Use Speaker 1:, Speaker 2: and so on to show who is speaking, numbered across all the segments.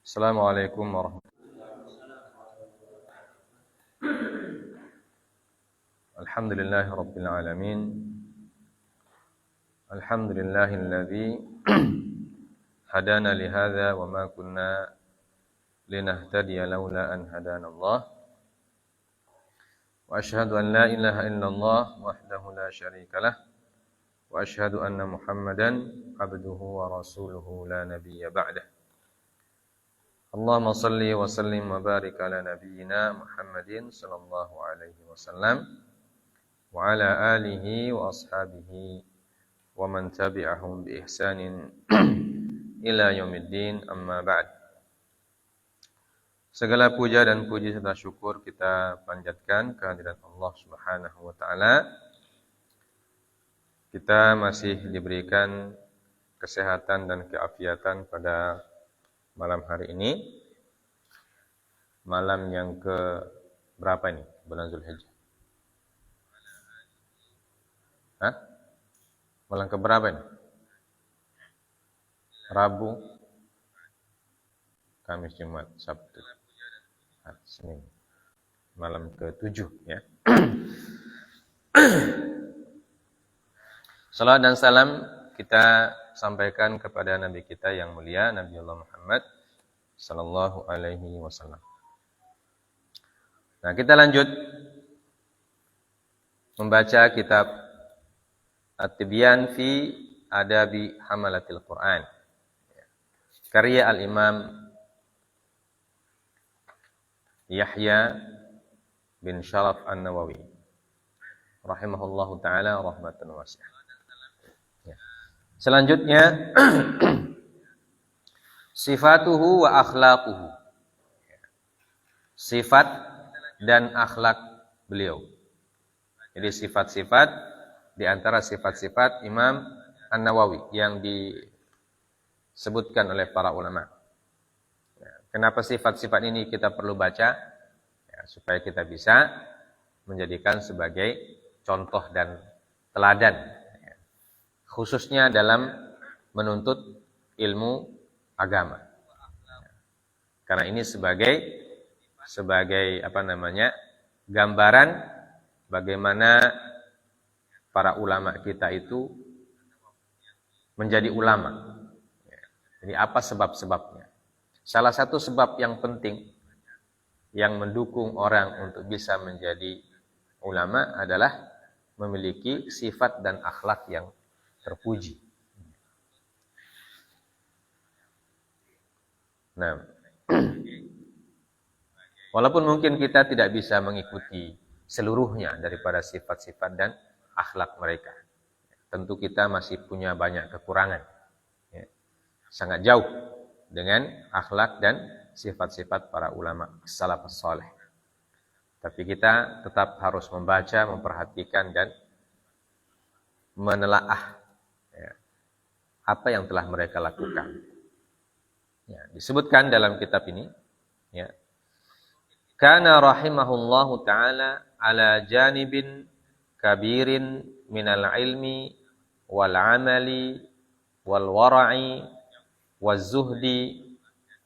Speaker 1: Assalamualaikum warahmatullahi wabarakatuh. Alhamdulillahi rabbil alamin. Alhamdulillahilladzi hadana lihadza wa ma kunna linahtadiya laula an hadanallah. Wa asyhadu an la ilaha illallah wahdahu la syarikalah wa asyhadu anna Muhammadan abduhu wa rasuluhu la nabiyya ba'dah. Allahumma salli wa sallim wa barik ala nabiyyina Muhammadin sallallahu alaihi wasallam wa ala alihi wa ashabihi wa man tabi'ahum bi ihsanin ila yaumiddin, amma ba'd. Segala puja dan puji serta syukur kita panjatkan kehadirat Allah Subhanahu wa taala. Kita masih diberikan kesehatan dan keafiatan pada malam hari ini. Malam yang ke berapa ini? Bulan Zulhijjah. Hah? Malam ke berapa ini? Rabu, Kamis, Jumat, Sabtu, Senin. Malam ke-7 ya. Salam dan salam kita sampaikan kepada Nabi kita yang mulia, Nabi Allah Muhammad sallallahu alaihi wasallam. Nah, kita lanjut membaca kitab At-Tibyan fi Adabi Hamalatil Quran, karya Al-Imam Yahya bin Sharaf An-Nawawi rahimahullahu taala rahmatan wasi'ah. Selanjutnya sifatuhu wa akhlaquhu. Sifat dan akhlak beliau. Jadi sifat-sifat di antara sifat-sifat Imam An-Nawawi yang disebutkan oleh para ulama. Kenapa sifat-sifat ini kita perlu baca? Ya, supaya kita bisa menjadikan sebagai contoh dan teladan. Khususnya dalam menuntut ilmu agama. Karena ini sebagai gambaran bagaimana para ulama kita itu menjadi ulama. Jadi apa sebab-sebabnya? Salah satu sebab yang penting yang mendukung orang untuk bisa menjadi ulama adalah memiliki sifat dan akhlak yang terpuji. Nah, walaupun mungkin kita tidak bisa mengikuti seluruhnya daripada sifat-sifat dan akhlak mereka, tentu kita masih punya banyak kekurangan. Ya, sangat jauh dengan akhlak dan sifat-sifat para ulama salafus saleh. Tapi kita tetap harus membaca, memperhatikan dan menelaah apa yang telah mereka lakukan. Ya, disebutkan dalam kitab ini, ya. Kana rahimahullahu ta'ala ala janibin kabirin minal ilmi wal amali wal wara'i waz zuhdi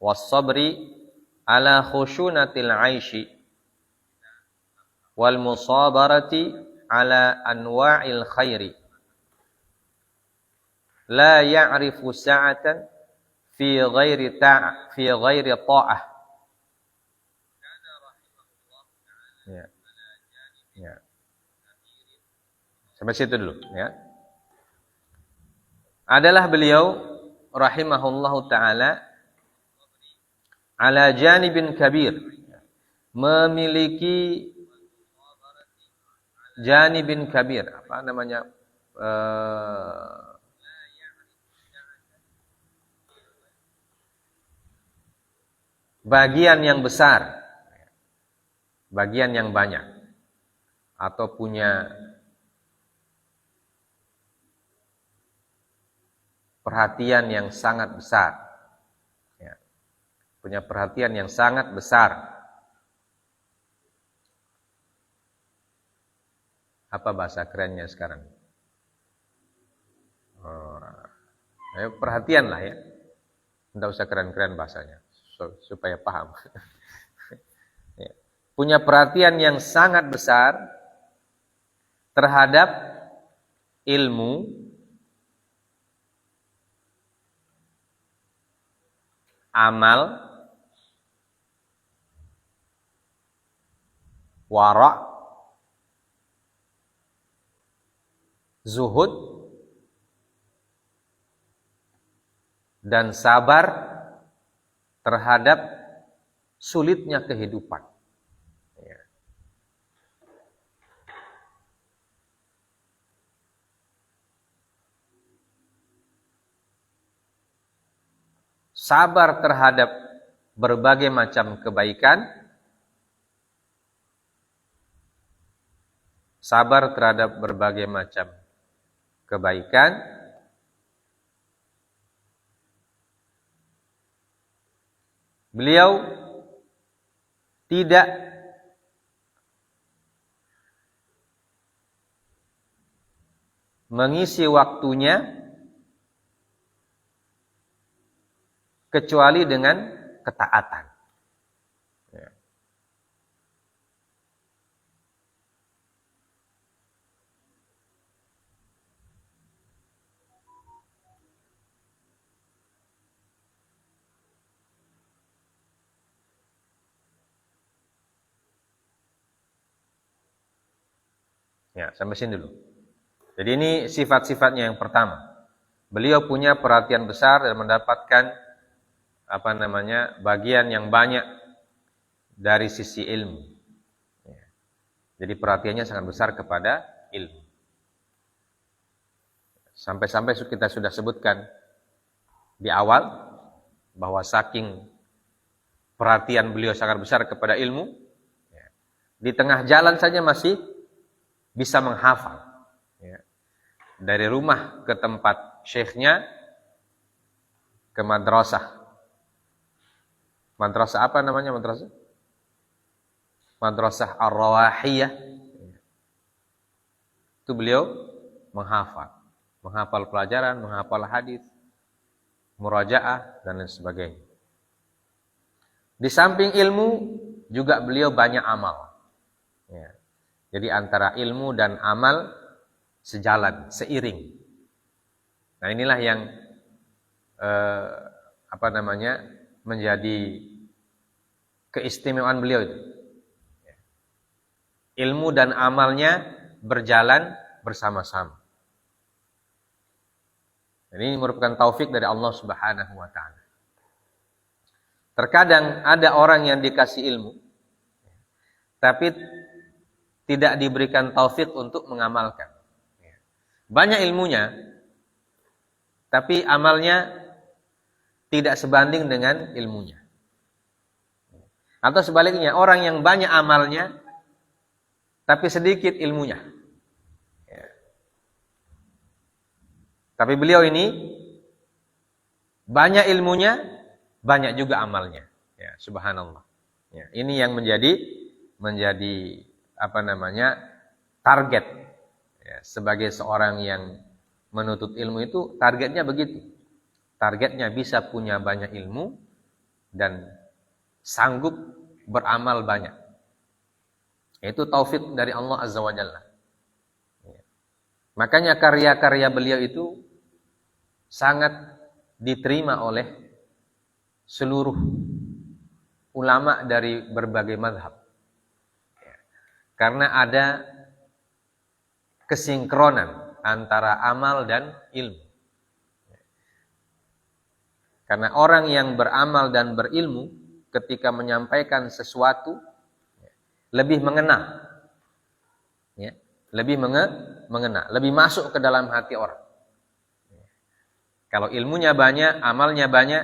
Speaker 1: was sabri ala khushunatil aishi wal musabarati ala anwa'il khairi. La ya'rifu sa'atan fi ghairi ta'ah. Ya. Ya. Sampai situ dulu, ya. Adalah beliau rahimahullahu taala ala janibin kabir, memiliki janibin kabir, apa namanya? Bagian yang besar, bagian yang banyak, atau punya perhatian yang sangat besar, ya. Punya perhatian yang sangat besar. Apa bahasa kerennya sekarang? Perhatian lah ya, tidak usah keren-keren bahasanya. supaya paham. Ya. Punya perhatian yang sangat besar terhadap ilmu, amal, wara', zuhud, dan sabar terhadap sulitnya kehidupan. Ya. Sabar terhadap berbagai macam kebaikan, sabar terhadap berbagai macam kebaikan, beliau tidak mengisi waktunya kecuali dengan ketaatan. Ya. Ya, sampai sini dulu. Jadi ini sifat-sifatnya yang pertama. Beliau punya perhatian besar dan mendapatkan bagian yang banyak dari sisi ilmu. Ya. Jadi perhatiannya sangat besar kepada ilmu. Sampai-sampai kita sudah sebutkan di awal bahwa saking perhatian beliau sangat besar kepada ilmu, ya, di tengah jalan saja masih bisa menghafal. Ya. Dari rumah ke tempat syekhnya ke madrasah. Madrasah apa namanya madrasah? Madrasah Ar-Rawahiyah. Itu beliau menghafal. Menghafal pelajaran, menghafal hadis, murajaah, dan lain sebagainya. Di samping ilmu, juga beliau banyak amal. Ya. Jadi antara ilmu dan amal sejalan, seiring. Nah inilah yang menjadi keistimewaan beliau itu. Ilmu dan amalnya berjalan bersama-sama. Ini merupakan taufik dari Allah Subhanahu wa taala. Terkadang ada orang yang dikasih ilmu tapi tidak diberikan taufik untuk mengamalkan. Banyak ilmunya tapi amalnya tidak sebanding dengan ilmunya. Atau sebaliknya, orang yang banyak amalnya tapi sedikit ilmunya. Ya. Tapi beliau ini banyak ilmunya, banyak juga amalnya. Ya, subhanallah. Ya, ini yang menjadi target. Ya, sebagai seorang yang menuntut ilmu itu targetnya begitu. Targetnya bisa punya banyak ilmu dan sanggup beramal banyak. Itu taufik dari Allah Azza wa Jalla. Ya. Makanya karya-karya beliau itu sangat diterima oleh seluruh ulama dari berbagai mazhab. Ya. Karena ada kesinkronan antara amal dan ilmu. Karena orang yang beramal dan berilmu ketika menyampaikan sesuatu lebih mengena. Ya, lebih mengena, lebih masuk ke dalam hati orang. Kalau ilmunya banyak, amalnya banyak,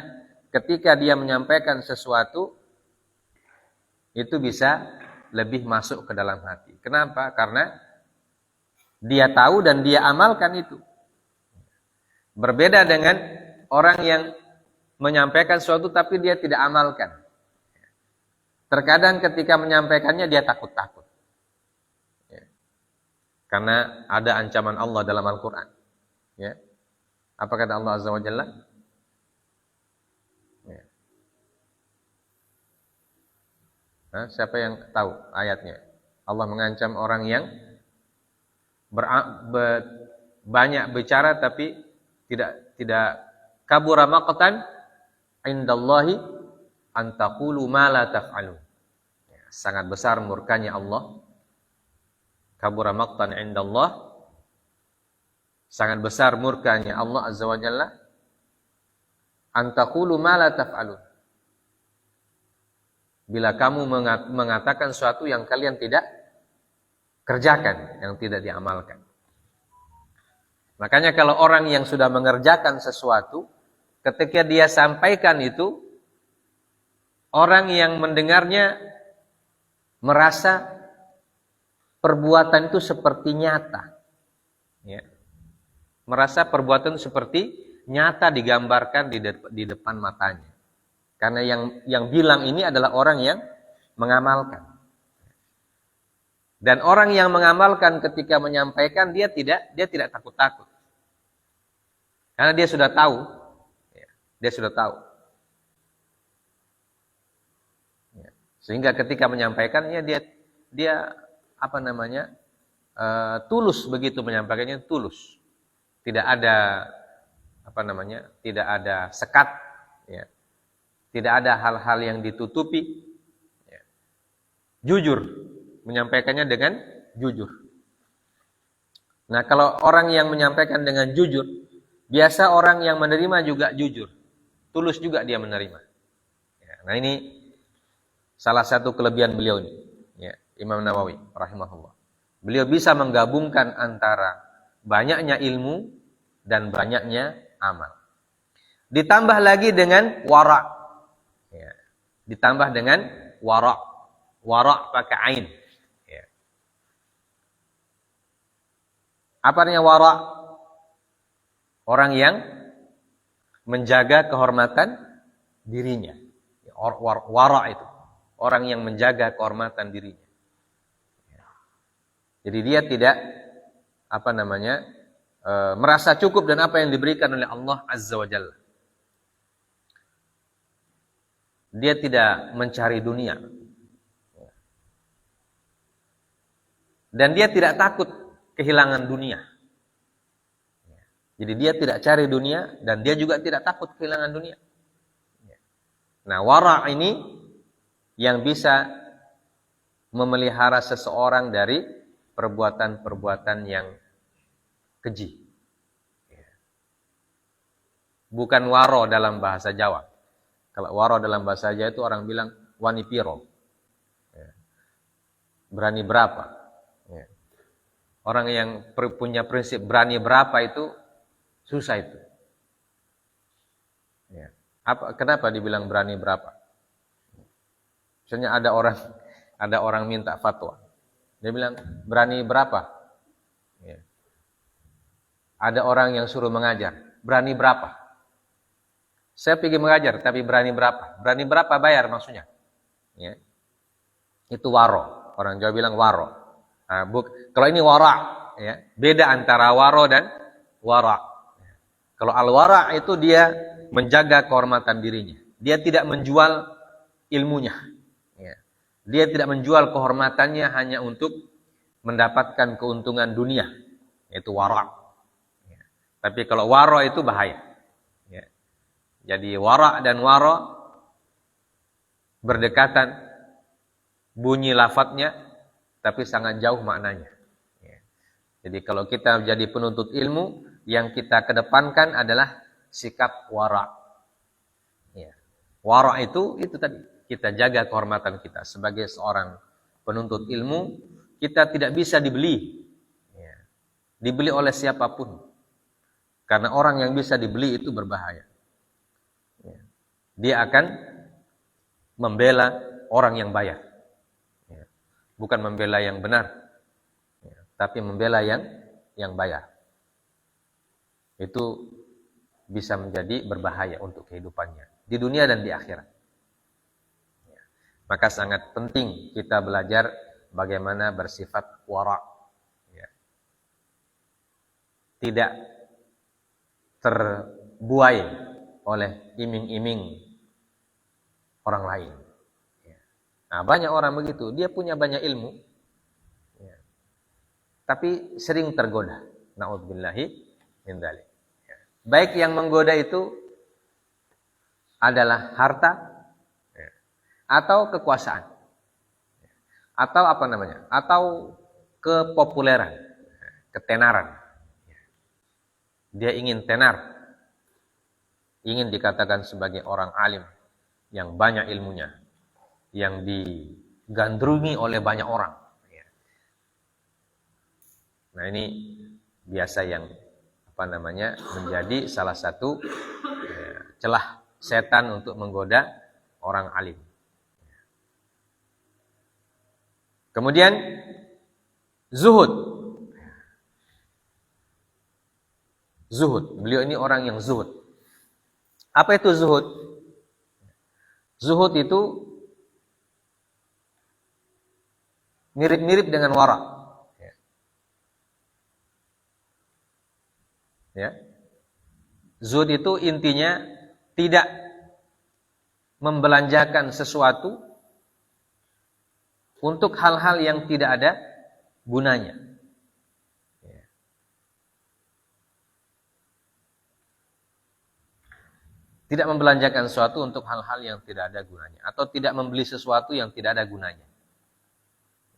Speaker 1: ketika dia menyampaikan sesuatu itu bisa lebih masuk ke dalam hati. Kenapa? Karena dia tahu dan dia amalkan itu. Berbeda dengan orang yang menyampaikan sesuatu tapi dia tidak amalkan. Terkadang ketika menyampaikannya dia takut-takut. Ya. Karena ada ancaman Allah dalam Al-Quran. Ya. Apa kata Allah Azza wa Jalla? Ya. Siapa yang tahu ayatnya? Allah mengancam orang yang banyak bicara tapi tidak kabura maqtan indallahi an taqulu ma la taf'alun. Sangat besar murkanya Allah. Kabura maqtan indallah. Sangat besar murkanya Allah Azza wa Jalla. An taqulu ma la taf'alun. Bila kamu mengatakan sesuatu yang kalian tidak kerjakan, yang tidak diamalkan. Makanya kalau orang yang sudah mengerjakan sesuatu, ketika dia sampaikan itu, orang yang mendengarnya merasa perbuatan itu seperti nyata. Ya. Merasa perbuatan seperti nyata digambarkan di depan matanya. Karena yang bilang ini adalah orang yang mengamalkan. Dan orang yang mengamalkan ketika menyampaikan dia tidak takut-takut. Karena dia sudah tahu. Dia sudah tahu. Sehingga ketika menyampaikannya dia tulus begitu menyampaikannya, tulus. Tidak ada tidak ada sekat, ya. Tidak ada hal-hal yang ditutupi. Ya. Jujur, menyampaikannya dengan jujur. Nah, kalau orang yang menyampaikan dengan jujur, biasa orang yang menerima juga jujur. Tulus juga dia menerima. Ya, nah ini salah satu kelebihan beliau ini, ya, Imam Nawawi rahimahullah. Beliau bisa menggabungkan antara banyaknya ilmu dan banyaknya amal. Ditambah lagi dengan wara'. Ya. Ditambah dengan wara'. Wara' pakai ain. Ya. Apa artinya wara'? Orang yang menjaga kehormatan dirinya. Wara' itu. Orang yang menjaga kehormatan dirinya. Jadi dia tidak merasa cukup dengan apa yang diberikan oleh Allah Azza wa Jalla. Dia tidak mencari dunia. Dan dia tidak takut kehilangan dunia. Jadi dia tidak cari dunia dan dia juga tidak takut kehilangan dunia. Nah, wara' ini yang bisa memelihara seseorang dari perbuatan-perbuatan yang keji. Bukan waro dalam bahasa Jawa. Kalau waro dalam bahasa Jawa itu orang bilang wani piro. Berani berapa. Orang yang punya prinsip berani berapa itu susah itu. Kenapa dibilang berani berapa? Misalnya ada orang minta fatwa. Dia bilang berani berapa? Ada orang yang suruh mengajar, berani berapa? Saya pergi mengajar, tapi berani berapa? Berani berapa bayar maksudnya? Ya. Itu waro. Orang Jawa bilang waro. Nah, kalau ini wara, ya, beda antara waro dan wara. Kalau al-wara itu dia menjaga kehormatan dirinya. Dia tidak menjual ilmunya. Ya. Dia tidak menjual kehormatannya hanya untuk mendapatkan keuntungan dunia. Itu wara. Ya. Tapi kalau waro itu bahaya. Jadi wara' dan wara' berdekatan bunyi lafadznya tapi sangat jauh maknanya. Jadi kalau kita jadi penuntut ilmu, yang kita kedepankan adalah sikap wara'. Wara' itu tadi, kita jaga kehormatan kita sebagai seorang penuntut ilmu. Kita tidak bisa dibeli. Dibeli oleh siapapun. Karena orang yang bisa dibeli itu berbahaya. Dia akan membela orang yang bayar. Bukan membela yang benar. Tapi membela yang bayar. Itu bisa menjadi berbahaya untuk kehidupannya. Di dunia dan di akhirat. Maka sangat penting kita belajar bagaimana bersifat wara'. Tidak terbuai oleh iming-iming orang lain. Nah, banyak orang begitu, dia punya banyak ilmu, ya, tapi sering tergoda. Na'udzubillahi min dzalik. Ya. Baik yang menggoda itu adalah harta, ya, atau kekuasaan, atau apa namanya, atau kepopuleran, ketenaran. Dia ingin tenar, ingin dikatakan sebagai orang alim yang banyak ilmunya, yang digandrungi oleh banyak orang. Nah, ini biasa yang apa namanya menjadi salah satu celah setan untuk menggoda orang alim. Kemudian zuhud. Zuhud. Beliau ini orang yang zuhud. Apa itu zuhud? Zuhud itu mirip-mirip dengan wara. Ya. Zuhud itu intinya tidak membelanjakan sesuatu untuk hal-hal yang tidak ada gunanya. Ya. Tidak membelanjakan sesuatu untuk hal-hal yang tidak ada gunanya, atau tidak membeli sesuatu yang tidak ada gunanya.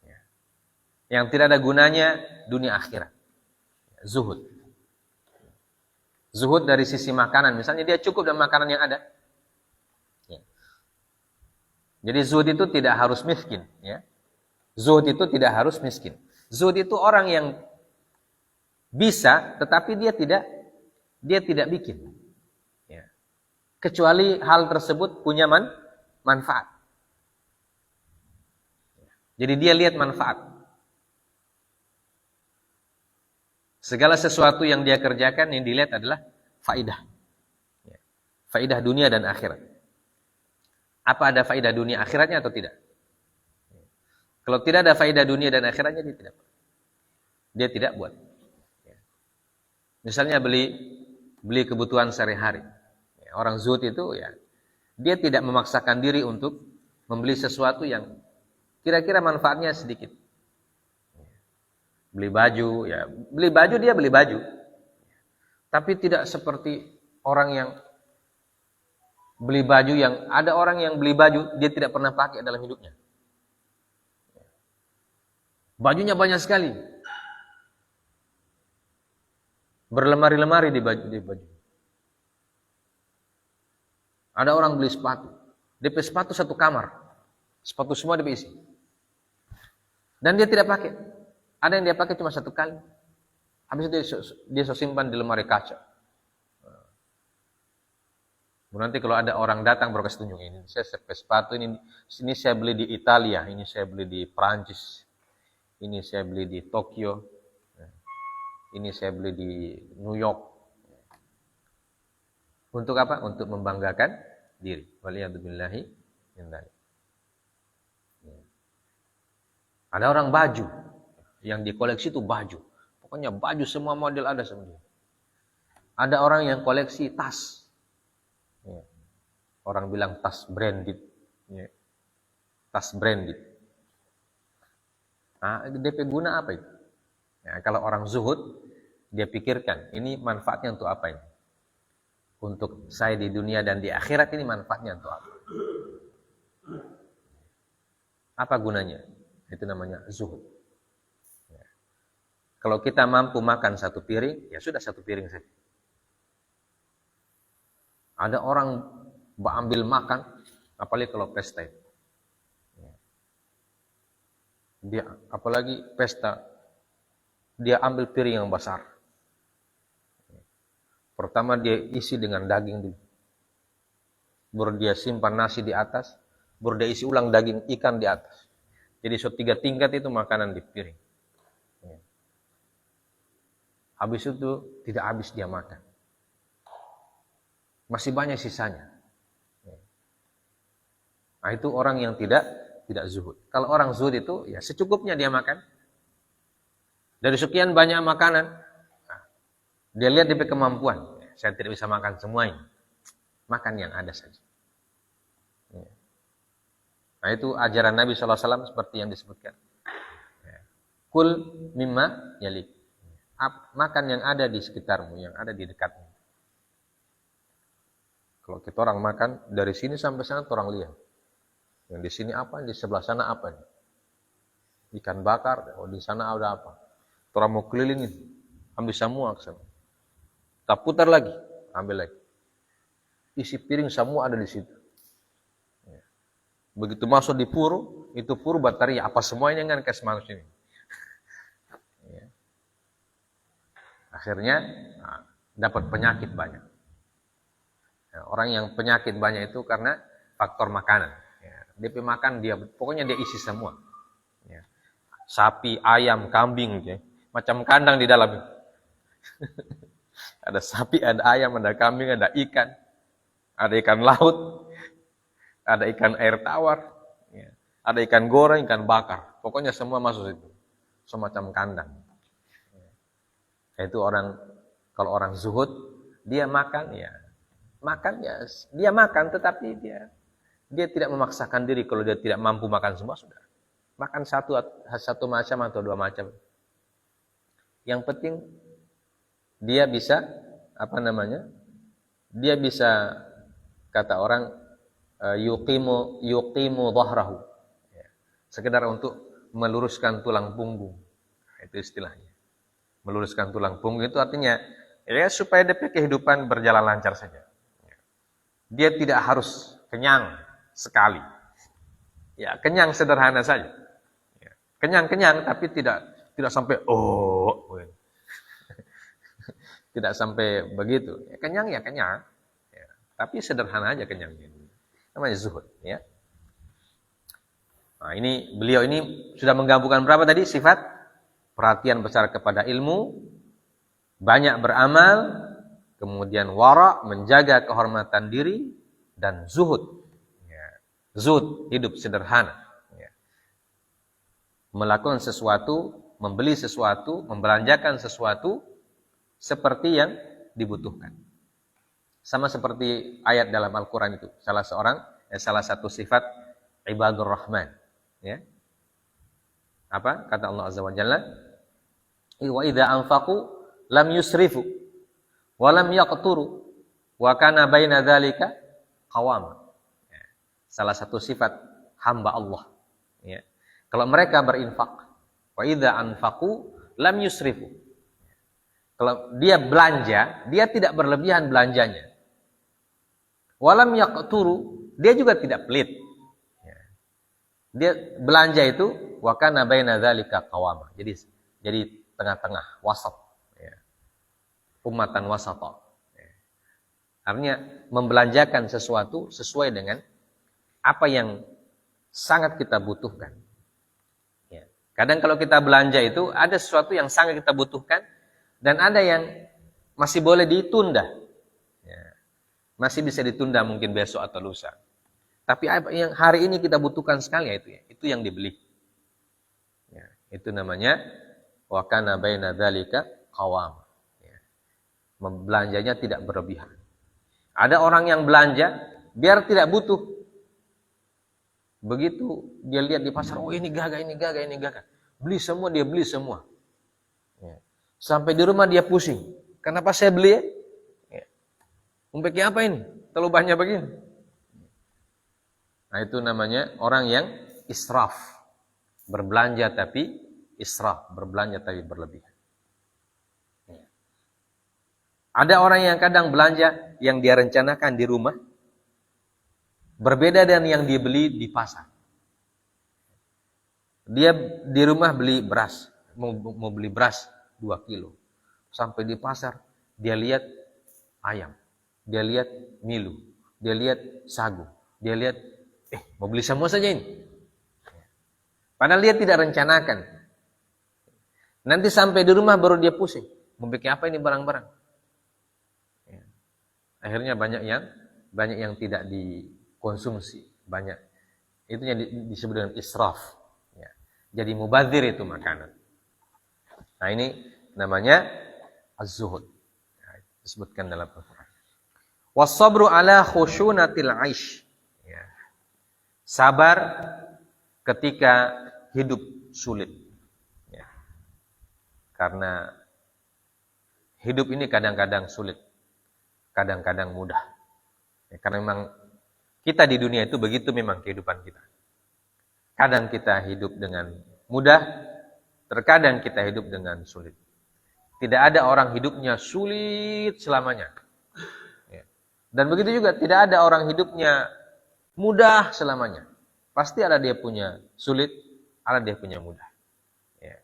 Speaker 1: Ya. Yang tidak ada gunanya dunia akhirat. Zuhud. Zuhud dari sisi makanan, misalnya dia cukup dengan makanan yang ada. Ya. Jadi zuhud itu tidak harus miskin, ya. Zuhud itu tidak harus miskin. Zuhud itu orang yang bisa, tetapi dia tidak bikin. Ya. Kecuali hal tersebut punya manfaat. Jadi dia lihat manfaat. Segala sesuatu yang dia kerjakan yang dilihat adalah faidah. Ya. Faidah dunia dan akhirat. Apa ada faidah dunia akhiratnya atau tidak? Kalau tidak ada faidah dunia dan akhiratnya, dia tidak buat. Ya. Misalnya beli kebutuhan sehari-hari. Ya, orang zuhud itu ya dia tidak memaksakan diri untuk membeli sesuatu yang kira-kira manfaatnya sedikit. Beli baju, ya beli baju dia beli baju. Tapi tidak seperti orang yang beli baju yang ada orang yang beli baju dia tidak pernah pakai dalam hidupnya. Bajunya banyak sekali. Berlemari-lemari di baju. Ada orang beli sepatu. DP sepatu satu kamar. Sepatu semua DP isi. Dan dia tidak pakai. Ada yang dia pakai cuma satu kali. Habis itu dia simpan di lemari kaca. Nanti kalau ada orang datang baru kasih tunjuk ini. Saya sepatu ini saya beli di Italia, ini saya beli di Prancis. Ini saya beli di Tokyo. Ini saya beli di New York. Untuk apa? Untuk membanggakan diri. Waliyadzubillahi min dzalik. Ada orang baju. Yang dikoleksi itu baju. Pokoknya baju semua model ada sama dia. Ada orang yang koleksi tas. Ya. Orang bilang tas branded. Ya. Tas branded. Nah, DP guna apa itu? Ya, kalau orang zuhud, dia pikirkan, ini manfaatnya untuk apa ini? Untuk saya di dunia dan di akhirat ini manfaatnya untuk apa? Apa gunanya? Itu namanya zuhud. Ya. Kalau kita mampu makan satu piring, ya sudah satu piring saja. Ada orang ambil makan, apalagi kalau pesta itu. Dia apalagi pesta, dia ambil piring yang besar. Pertama dia isi dengan daging dulu. Baru dia simpan nasi di atas, baru dia isi ulang daging ikan di atas. Jadi 3 tingkat itu makanan di piring. Habis itu tidak habis dia makan. Masih banyak sisanya. Nah, itu orang yang tidak zuhud. Kalau orang zuhud itu ya secukupnya dia makan. Dari sekian banyak makanan, dia lihat DP kemampuan. Saya tidak bisa makan semua ini. Makan yang ada saja. Nah, itu ajaran Nabi SAW seperti yang disebutkan. Kul mimma yalik. Makan yang ada di sekitarmu, yang ada di dekatmu. Kalau kita orang makan, dari sini sampai sana orang lihat. Yang di sini apa, di sebelah sana apa. Ikan bakar, oh di sana ada apa. Orang mau kelilingin, ambil semua ke sana. Tak putar lagi, ambil lagi. Isi piring semua ada di situ. Begitu masuk di puru, itu puru bateri apa semuanya kan ke manusia ini. Akhirnya dapat penyakit banyak. Orang yang penyakit banyak itu karena faktor makanan. Dia makan, pokoknya dia isi semua. Sapi, ayam, kambing, macam kandang di dalam. Ada sapi, ada ayam, ada kambing, ada ikan laut, ada ikan air tawar, ada ikan goreng, ikan bakar. Pokoknya semua masuk situ. Semacam kandang. Itu kalau orang zuhud, dia makan dia makan, tetapi dia tidak memaksakan diri. Kalau dia tidak mampu makan semua, sudah. Makan satu macam atau dua macam. Yang penting dia bisa dia bisa, kata orang, yuqimu dhahrahu. Sekedar untuk meluruskan tulang punggung. Itu istilahnya. Meluruskan tulang punggung itu artinya supaya dia kehidupan berjalan lancar saja. Dia tidak harus kenyang sekali. Kenyang sederhana saja. Kenyang tapi tidak sampai tidak sampai begitu. Kenyang kenyang. Tapi sederhana aja kenyangnya. Namanya zuhud, ya. Nah, beliau ini sudah menggabungkan berapa tadi sifat? Perhatian besar kepada ilmu, banyak beramal, kemudian wara, menjaga kehormatan diri, dan zuhud. Zuhud, hidup sederhana. Melakukan sesuatu, membeli sesuatu, membelanjakan sesuatu seperti yang dibutuhkan. Sama seperti ayat dalam Al-Quran itu. Salah satu sifat ibadur rahman. Ya. Apa? Kata Allah Azza wa Jalla, wa idza anfaqu lam yusrifu wa lam yaqturu wa kana baina dzalika qawama. Salah satu sifat hamba Allah. Ya. Kalau mereka berinfak, wa idza anfaqu lam yusrifu. Kalau dia belanja, dia tidak berlebihan belanjanya. Wa lam yaqturu, dia juga tidak pelit. Dia belanja itu wa kana baina dzalika qawama. Jadi tengah-tengah, wasat, ya. Ummatan wasata. Ya. Artinya membelanjakan sesuatu sesuai dengan apa yang sangat kita butuhkan. Ya. Kadang kalau kita belanja itu ada sesuatu yang sangat kita butuhkan dan ada yang masih boleh ditunda. Ya. Masih bisa ditunda mungkin besok atau lusa. Tapi yang hari ini kita butuhkan sekali itu yang dibeli. Ya, itu namanya wa kana baina dzalika qawam. Ya. Membelanjanya tidak berlebihan. Ada orang yang belanja biar tidak butuh. Begitu dia lihat di pasar, ini gagah. Beli semua, dia beli semua. Ya. Sampai di rumah dia pusing. Kenapa saya beli? Ya. Umpeknya apa ini? Terlalu banyak begini. Nah, itu namanya orang yang israf. Berbelanja tapi israf. Berbelanja tapi berlebihan. Ya. Ada orang yang kadang belanja yang dia rencanakan di rumah berbeda dengan yang dibeli di pasar. Dia di rumah beli beras. Mau beli beras 2 kilo. Sampai di pasar dia lihat ayam. Dia lihat milu. Dia lihat sagu. Dia lihat mau beli semua saja ini. Padahal dia tidak rencanakan. Nanti sampai di rumah baru dia pusing. Mau bikin apa ini barang-barang? Ya. Akhirnya banyak yang tidak dikonsumsi. Banyak. Itu yang disebut dengan israf. Ya. Jadi mubadzir itu makanan. Nah, ini namanya az-zuhud. Ya, disebutkan dalam Al-Quran. Was-sabru ala khushunatil 'aish. Sabar ketika hidup sulit. Ya. Karena hidup ini kadang-kadang sulit, kadang-kadang mudah. Ya, karena memang kita di dunia itu begitu memang kehidupan kita. Kadang kita hidup dengan mudah, terkadang kita hidup dengan sulit. Tidak ada orang hidupnya sulit selamanya. Ya. Dan begitu juga tidak ada orang hidupnya mudah selamanya. Pasti ada dia punya sulit, ada dia punya mudah. Ya.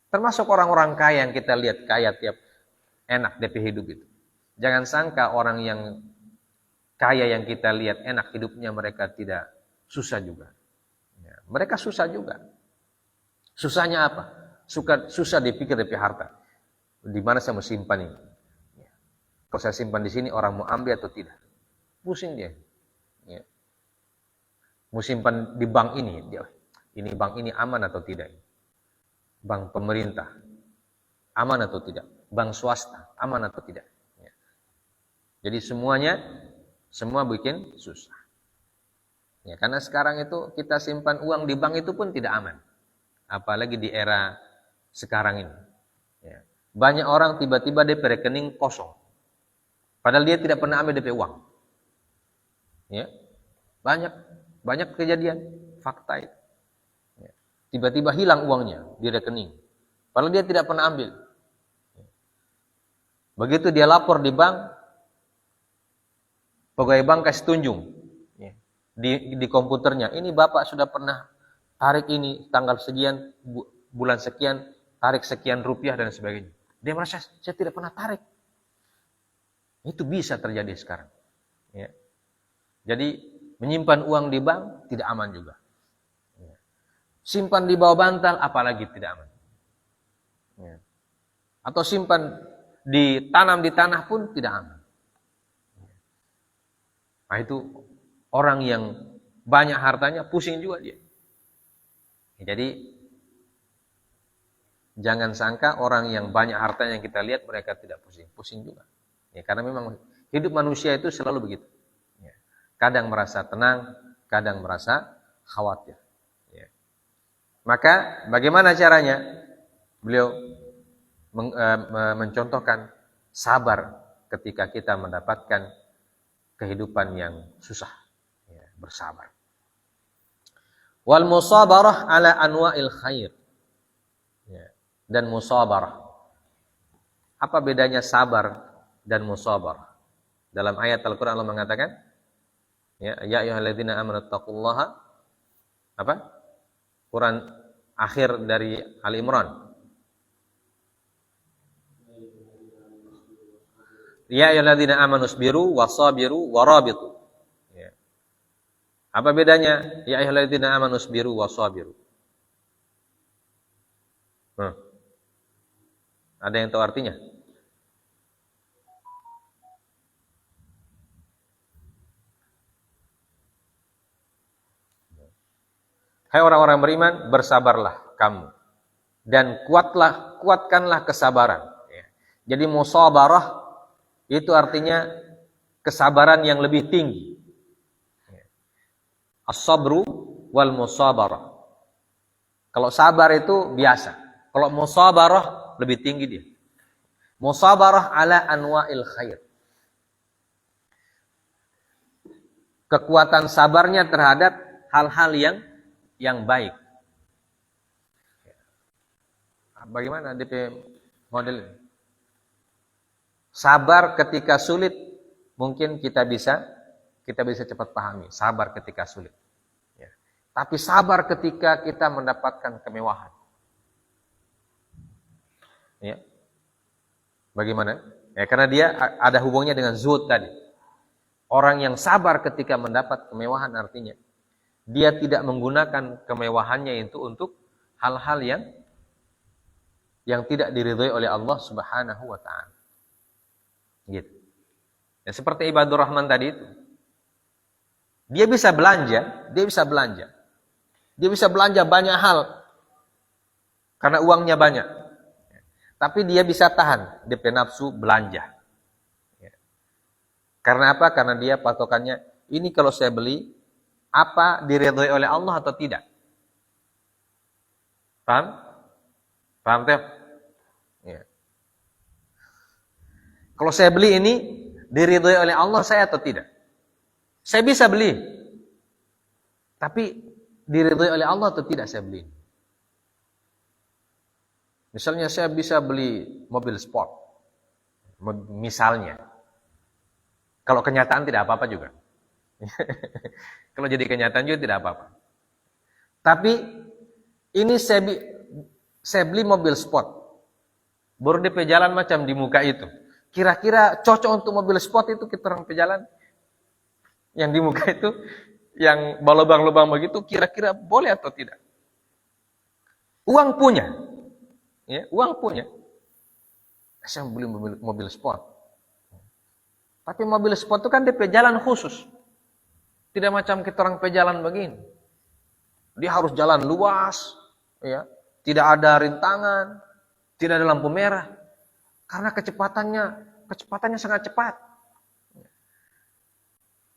Speaker 1: Termasuk orang-orang kaya yang kita lihat kaya tiap enak DP hidup itu. Jangan sangka orang yang kaya yang kita lihat enak hidupnya mereka tidak susah juga. Ya. Mereka susah juga. Susahnya apa? Susah dipikir DP harta. Di mana saya mau simpan ini? Ya. Kalau saya simpan di sini orang mau ambil atau tidak? Pusing dia. Ya. Mau simpan di bank ini, ini bank ini aman atau tidak? Bank pemerintah aman atau tidak? Bank swasta aman atau tidak? Ya. Jadi semua bikin susah. Ya, karena sekarang itu kita simpan uang di bank itu pun tidak aman, apalagi di era sekarang ini. Ya. Banyak orang tiba-tiba DP rekening kosong, padahal dia tidak pernah ambil DP uang. Ya, banyak kejadian fakta itu. Ya. Tiba-tiba hilang uangnya di rekening, padahal dia tidak pernah ambil. Ya. Begitu dia lapor di bank, pegawai bank kasih tunjuk ya, di komputernya, ini bapak sudah pernah tarik ini tanggal sekian, bulan sekian, tarik sekian rupiah dan sebagainya. Dia merasa saya tidak pernah tarik. Itu bisa terjadi sekarang. Ya. Jadi menyimpan uang di bank tidak aman juga. Ya. Simpan di bawah bantal apalagi tidak aman. Ya. Atau simpan ditanam di tanah pun tidak aman. Nah itu orang yang banyak hartanya pusing juga dia. Ya, jadi jangan sangka orang yang banyak hartanya yang kita lihat mereka tidak pusing. Pusing juga. Ya, karena memang hidup manusia itu selalu begitu. Ya. Kadang merasa tenang, kadang merasa khawatir. Ya. Maka bagaimana caranya? Beliau mencontohkan sabar ketika kita mendapatkan kehidupan yang susah. Ya, bersabar. Wal musabarah ala anwa'il khair. Ya. Dan musabarah. Apa bedanya sabar dan musabarah? Dalam ayat Al-Qur'an Allah mengatakan, ya ayyuhalladzina amanu taqullaha, apa? Quran akhir dari Ali Imran. Ya ayyuhalladzina amanu sabiru wasabiru warabitu. Ya. Apa bedanya? Ya ayyuhalladzina amanu sabiru wasabiru. Ada yang tahu artinya? Hai orang-orang beriman, bersabarlah kamu dan kuatkanlah kesabaran. Ya. Jadi musabarah itu artinya kesabaran yang lebih tinggi. Ya. As-sabru wal musabarah. Kalau sabar itu biasa, kalau musabarah lebih tinggi dia. Musabarah ala anwa'il khair. Kekuatan sabarnya terhadap hal-hal yang baik. Bagaimana DP model ini? Sabar ketika sulit mungkin kita bisa cepat pahami. Sabar ketika sulit. Ya. Tapi sabar ketika kita mendapatkan kemewahan. Ya. Bagaimana? Ya, karena dia ada hubungannya dengan zuhud tadi. Orang yang sabar ketika mendapat kemewahan artinya dia tidak menggunakan kemewahannya itu untuk hal-hal yang tidak diridhai oleh Allah Subhanahu wa taala. Gitu. Ya, seperti ibadur rahman tadi itu. Dia bisa belanja. Dia bisa belanja banyak hal karena uangnya banyak. Tapi dia bisa tahan DP nafsu belanja. Ya. Karena apa? Karena dia patokannya, ini kalau saya beli, apa diridhoi oleh Allah atau tidak. Paham? Paham, Teh? Ya. Kalau saya beli ini, diridhoi oleh Allah saya atau tidak? Saya bisa beli. Tapi diridhoi oleh Allah atau tidak saya beli? Misalnya saya bisa beli mobil sport. Misalnya. Kalau kenyataan tidak apa-apa juga. Kalau jadi kenyataan juga tidak apa-apa. Tapi ini saya beli mobil sport. Baru DP jalan macam di muka itu. Kira-kira cocok untuk mobil sport itu kita orang pejalan? Yang di muka itu, yang berlubang-lubang begitu, kira-kira boleh atau tidak? Uang punya. Ya, uang punya. Saya beli mobil sport. Tapi mobil sport itu kan DP jalan khusus. Tidak macam kita orang pejalan begini. Dia harus jalan luas, ya. Tidak ada rintangan, tidak ada lampu merah. Karena kecepatannya sangat cepat.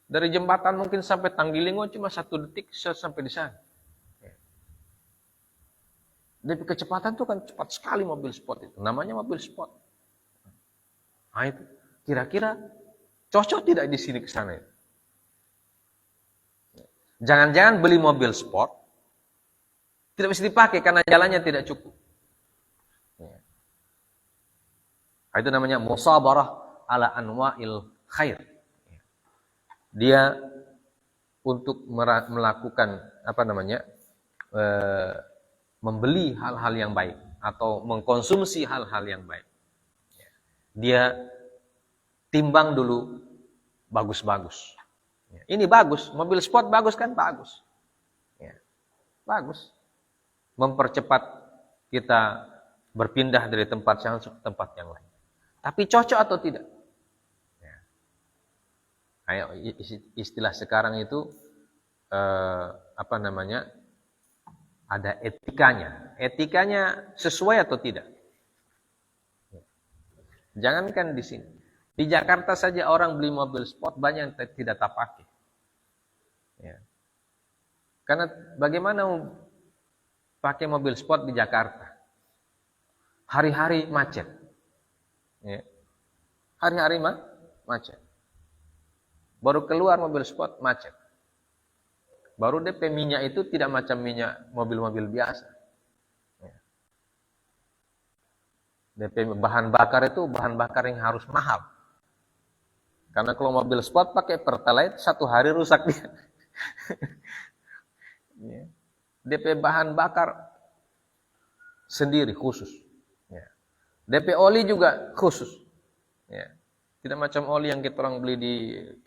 Speaker 1: Dari jembatan mungkin sampai Tanggilingo cuma 1 detik sampai di sana. Dari kecepatan itu kan cepat sekali mobil sport itu. Namanya mobil sport. Nah itu, kira-kira cocok tidak di sini ke sana? Jangan-jangan beli mobil sport tidak bisa dipakai karena jalannya tidak cukup. Nah, itu namanya musabarah ala anwa'il khair. Dia untuk melakukan membeli hal-hal yang baik atau mengkonsumsi hal-hal yang baik. Dia timbang dulu bagus-bagus. Ini bagus, mobil sport bagus kan? Bagus. Bagus. Mempercepat kita berpindah dari tempat yang ke tempat yang lain. Tapi cocok atau tidak? Istilah sekarang itu ada etikanya. Etikanya sesuai atau tidak? Jangankan di sini. Di Jakarta saja orang beli mobil sport banyak yang tidak terpakai. Ya. Karena bagaimana pakai mobil sport di Jakarta? Hari-hari macet. Ya. Hari-hari macet. Baru keluar mobil sport macet. Baru DP minyak itu tidak macam minyak mobil-mobil biasa. Ya. DP bahan bakar itu bahan bakar yang harus mahal. Karena kalau mobil sport pakai Pertalite 1 hari rusak dia. Ya. DP bahan bakar sendiri khusus. Ya. DP oli juga khusus. Ya. Tidak macam oli yang kita orang beli di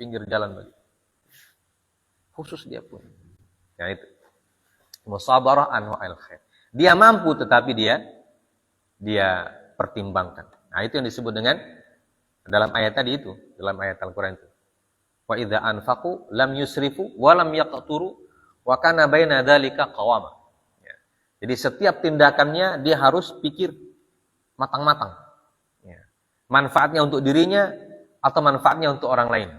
Speaker 1: pinggir jalan bagi. Khusus dia pun. Ya itu. Musabarah anwa'il khair. Dia mampu tetapi dia pertimbangkan. Nah itu yang disebut dengan dalam ayat tadi itu, dalam ayat Al-Qur'an itu. Wa idza anfaqu lam yusrifu wa lam yaqturu wa kana baina dzalika qawama. Ya. Jadi setiap tindakannya dia harus pikir matang-matang. Ya. Manfaatnya untuk dirinya atau manfaatnya untuk orang lain.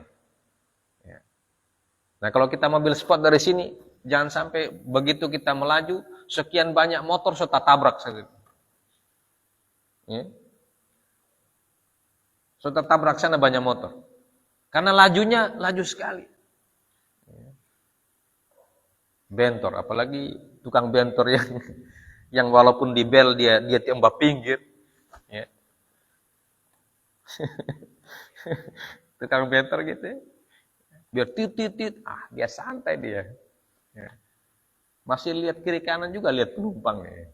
Speaker 1: Ya. Nah, kalau kita mobil sport dari sini, jangan sampai begitu kita melaju sekian banyak motor serta tabrak saja. Ya. Serta tabrak sana banyak motor. Karena lajunya laju sekali. Bentor, apalagi tukang bentor yang walaupun di bel dia tembak pinggir. Ya. Tukang bentor gitu ya. Biar tit, dia santai dia. Ya. Masih lihat kiri kanan juga lihat penumpang ya.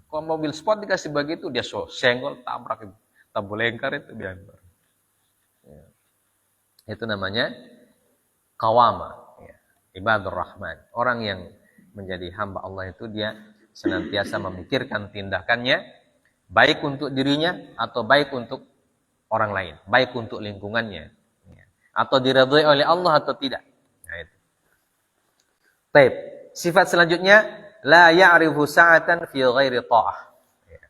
Speaker 1: Kalau mobil sport dikasih begitu dia senggol tabrak itu. Tabulengkar itu bentor. Ya. Itu namanya qawama, ya. Ibadur Rahman. Orang yang menjadi hamba Allah itu dia senantiasa memikirkan tindakannya baik untuk dirinya atau baik untuk orang lain, baik untuk lingkungannya, ya. Atau diridhoi oleh Allah atau tidak. Nah itu. Baik. Sifat selanjutnya la ya'rifu sa'atan fi ghairi tha'ah. Ya.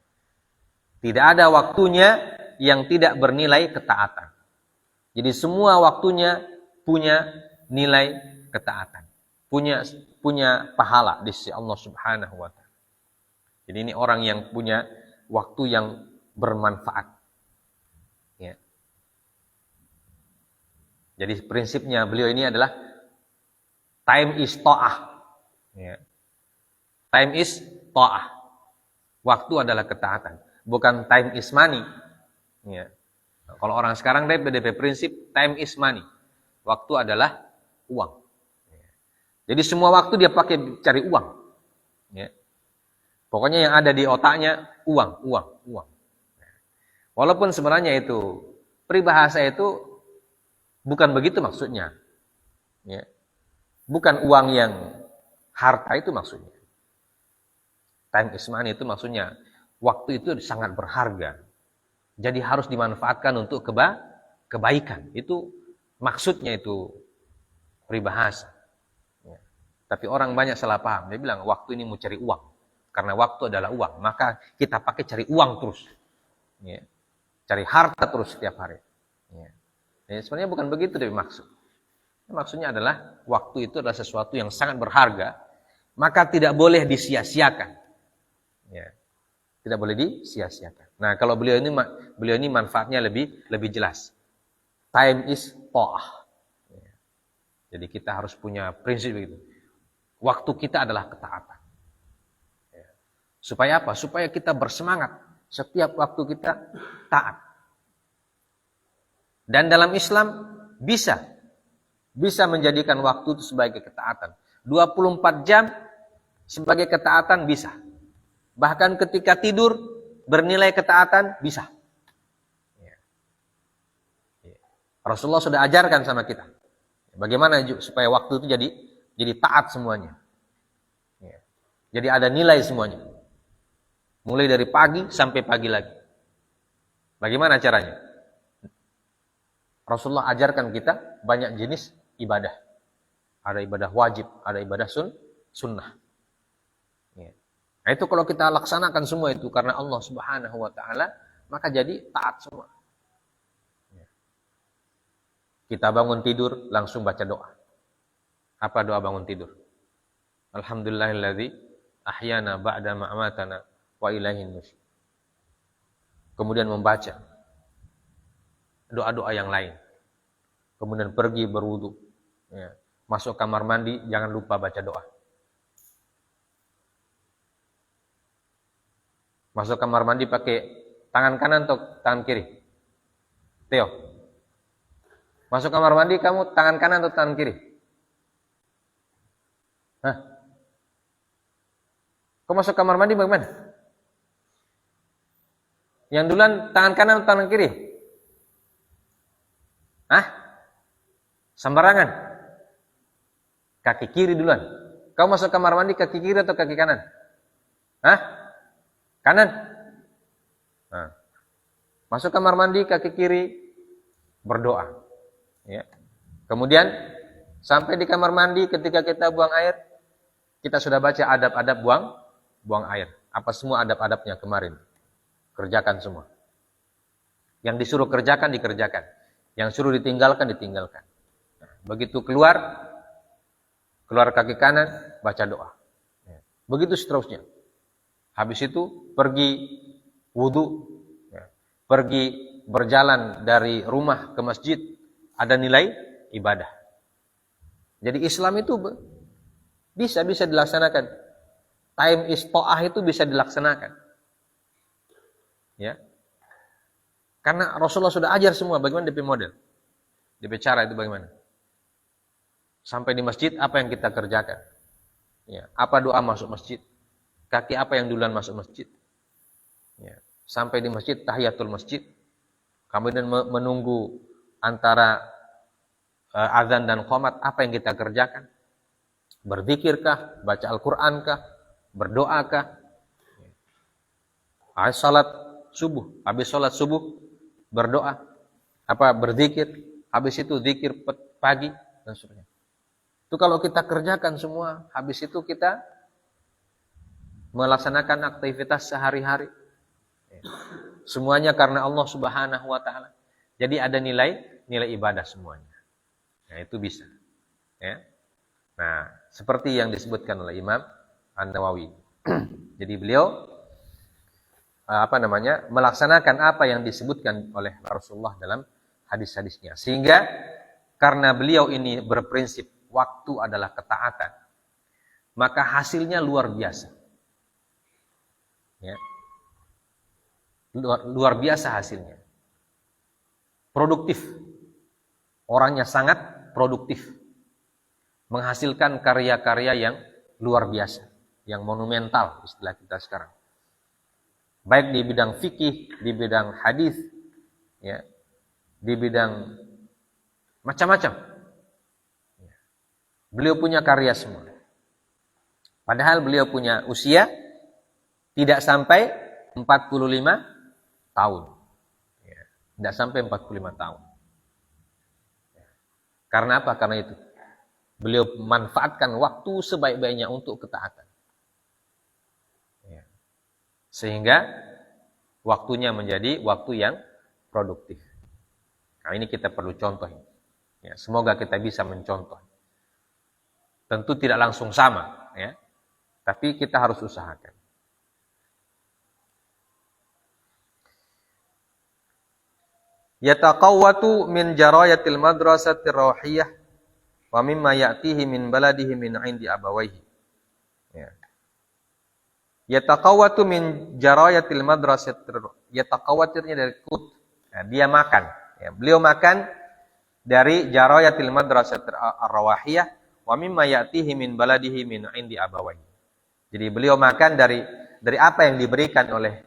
Speaker 1: Tidak ada waktunya yang tidak bernilai ketaatan. Jadi semua waktunya punya nilai ketaatan. punya pahala di sisi Allah Subhanahu wa taala. Jadi ini orang yang punya waktu yang bermanfaat. Ya. Jadi prinsipnya beliau ini adalah time is ta'ah. Ya. Time is ta'ah. Waktu adalah ketaatan, bukan time is money. Ya. Kalau orang sekarang DP prinsip time is money. Waktu adalah uang. Jadi semua waktu dia pakai cari uang. Ya. Pokoknya yang ada di otaknya uang. Walaupun sebenarnya itu peribahasa itu bukan begitu maksudnya. Ya. Bukan uang yang harta itu maksudnya. Time is money itu maksudnya waktu itu sangat berharga. Jadi harus dimanfaatkan untuk kebaikan. Itu maksudnya itu peribahasa. Ya. Tapi orang banyak salah paham. Dia bilang waktu ini mau cari uang. Karena waktu adalah uang. Maka kita pakai cari uang terus. Ya. Cari harta terus setiap hari. Ya. Ya, sebenarnya bukan begitu dari maksud. Maksudnya adalah waktu itu adalah sesuatu yang sangat berharga. Maka tidak boleh disia-siakan. Ya. Tidak boleh disia-siakan. Nah, kalau beliau ini manfaatnya lebih jelas. Time is ta'ah. Ya. Jadi kita harus punya prinsip itu. Waktu kita adalah ketaatan. Ya. Supaya apa? Supaya kita bersemangat setiap waktu kita taat. Dan dalam Islam bisa menjadikan waktu itu sebagai ketaatan. 24 jam sebagai ketaatan bisa. Bahkan ketika tidur bernilai ketaatan bisa. Ya. Ya. Rasulullah sudah ajarkan sama kita. Bagaimana supaya waktu itu jadi taat semuanya. Ya. Jadi ada nilai semuanya. Mulai dari pagi sampai pagi lagi. Bagaimana caranya? Rasulullah ajarkan kita banyak jenis ibadah. Ada ibadah wajib, ada ibadah sunnah. Ya. Nah, itu kalau kita laksanakan semua itu karena Allah Subhanahu wa taala, maka jadi taat semua. Ya. Kita bangun tidur langsung baca doa. Apa doa bangun tidur? Alhamdulillahilladzi ahyana ba'da ma amatana wa ilaihin nusyur. Kemudian membaca doa-doa yang lain. Kemudian pergi berwudu. Ya. Masuk kamar mandi jangan lupa baca doa. Masuk kamar mandi pakai tangan kanan atau tangan kiri? Theo. Masuk kamar mandi kamu tangan kanan atau tangan kiri? Hah? Kau masuk kamar mandi bagaimana? Yang duluan tangan kanan atau tangan kiri? Hah? Sembarangan. Kaki kiri duluan. Kau masuk kamar mandi kaki kiri atau kaki kanan? Hah? Kanan. Nah. Masuk kamar mandi kaki kiri berdoa. Ya. Kemudian sampai di kamar mandi ketika kita buang air, kita sudah baca adab-adab buang air. Apa semua adab-adabnya kemarin? Kerjakan semua. Yang disuruh kerjakan dikerjakan. Yang suruh ditinggalkan ditinggalkan. Nah, begitu keluar kaki kanan baca doa. Ya. Begitu seterusnya. Habis itu pergi wudu, ya. Pergi berjalan dari rumah ke masjid, ada nilai ibadah. Jadi Islam itu bisa dilaksanakan. Time is ta'ah itu bisa dilaksanakan. Ya. Karena Rasulullah sudah ajar semua bagaimana DP model. DP cara itu bagaimana. Sampai di masjid apa yang kita kerjakan. Ya. Apa doa masuk masjid. Kaki apa yang duluan masuk masjid. Ya. Sampai di masjid, tahiyatul masjid. Kemudian menunggu antara azan dan qomat, apa yang kita kerjakan. Berzikirkah, baca Al-Qur'ankah, berdoakah. Habis salat subuh, berdoa. Apa berzikir, habis itu zikir pagi, dan sebagainya. Itu kalau kita kerjakan semua, habis itu kita melaksanakan aktivitas sehari-hari. Semuanya karena Allah Subhanahu wa taala. Jadi ada nilai ibadah semuanya. Nah, itu bisa. Ya. Nah, seperti yang disebutkan oleh Imam An-Nawawi. Jadi beliau melaksanakan apa yang disebutkan oleh Rasulullah dalam hadis-hadisnya. Sehingga karena beliau ini berprinsip waktu adalah ketaatan, maka hasilnya luar biasa. Ya. Luar biasa hasilnya. Produktif. Orangnya sangat produktif. Menghasilkan karya-karya yang luar biasa, yang monumental istilah kita sekarang. Baik di bidang fikih, di bidang hadis, ya, di bidang macam-macam. Beliau punya karya semua. Padahal beliau punya usia tidak sampai 45 tahun. Ya, tidak sampai 45 tahun. Karena apa? Karena itu. Beliau manfaatkan waktu sebaik-baiknya untuk ketaatan. Ya. Sehingga waktunya menjadi waktu yang produktif. Nah, ini kita perlu contoh. Ya, semoga kita bisa mencontoh. Tentu tidak langsung sama, ya. Tapi kita harus usahakan. Yataqawwatu min jarayatil madrasatir rawhiyah wa mimma ya'tihi min baladihi min 'indi abawayhi. Ya. Yataqawwatu min jarayatil madrasatir, yataqawwatirnya dari kut. Nah, dia makan. Ya, beliau makan dari jarayatil madrasatir ar-rawahiyah wa mimma ya'tihi min baladihi min 'indi abawayhi. Jadi beliau makan dari apa yang diberikan oleh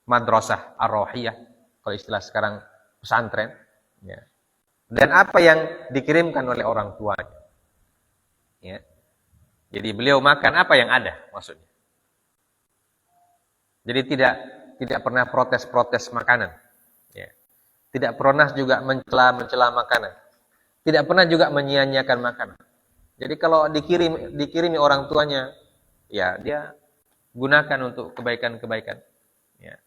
Speaker 1: madrasah ar-rawahiyah, kalau istilah sekarang pesantren, ya. Dan apa yang dikirimkan oleh orang tuanya. Ya. Jadi beliau makan apa yang ada, maksudnya. Jadi tidak pernah protes-protes makanan. Ya. Tidak pernah juga mencela makanan. Tidak pernah juga menyia-nyiakan makanan. Jadi kalau dikirimi orang tuanya, ya dia gunakan untuk kebaikan-kebaikan. Ya.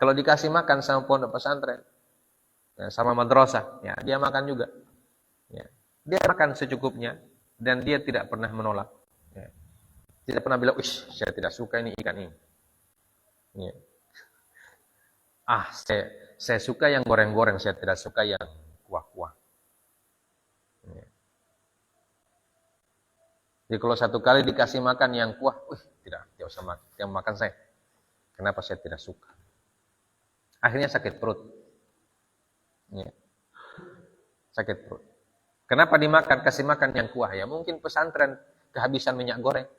Speaker 1: Kalau dikasih makan sama pondok pesantren, sama madrasah, ya dia makan juga. Ya. Dia makan secukupnya dan dia tidak pernah menolak. Ya. Tidak pernah bilang, saya tidak suka ini ikan ini. Ya. Saya suka yang goreng-goreng, saya tidak suka yang kuah-kuah. Ya. Jadi kalau satu kali dikasih makan yang kuah, tidak usah makan, yang makan saya. Kenapa saya tidak suka? Akhirnya sakit perut. Ya. Sakit perut. Kenapa kasih makan yang kuah? Ya mungkin pesantren kehabisan minyak goreng.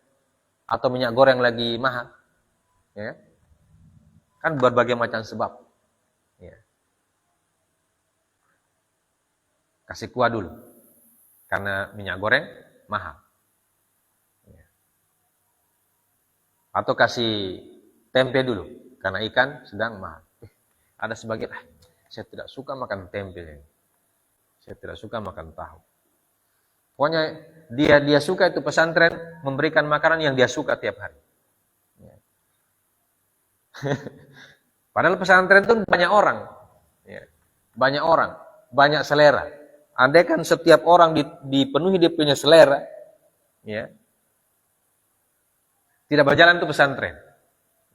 Speaker 1: Atau minyak goreng lagi mahal. Ya. Kan berbagai macam sebab. Ya. Kasih kuah dulu. Karena minyak goreng mahal. Ya. Atau kasih tempe dulu. Karena ikan sedang mahal. Ada sebagian, saya tidak suka makan tempe. Saya tidak suka makan tahu. Pokoknya dia suka itu pesantren memberikan makanan yang dia suka tiap hari. Ya. Padahal pesantren itu banyak orang. Ya. Banyak orang, banyak selera. Andai kan setiap orang dipenuhi dia punya selera, ya. Tidak berjalan itu pesantren.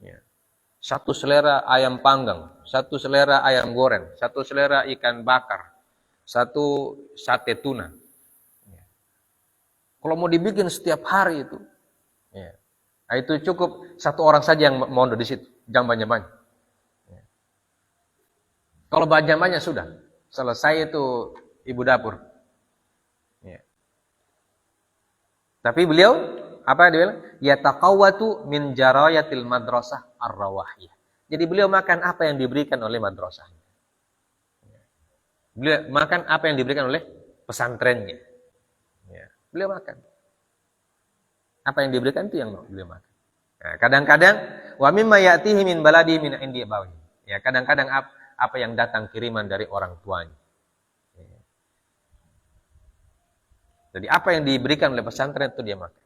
Speaker 1: Ya. Satu selera ayam panggang, satu selera ayam goreng, satu selera ikan bakar, satu sate tuna. Ya. Kalau mau dibikin setiap hari itu, ya. Nah, itu cukup satu orang saja yang mau di situ, jangan banyak-banyak. Ya. Kalau banyak-banyak sudah, selesai itu ibu dapur. Ya. Tapi beliau apa dia bilang? Yataqawwatu min jarayatil madrasah ar-rawahiyah. Jadi beliau makan apa yang diberikan oleh madrasah. Beliau makan apa yang diberikan oleh pesantrennya. Ya. Beliau makan. Apa yang diberikan itu yang beliau makan. Nah, kadang-kadang wa mimma ya'tihi min baladi min indi abawi. Ya, kadang-kadang apa yang datang kiriman dari orang tuanya. Ya. Jadi apa yang diberikan oleh pesantren itu dia makan.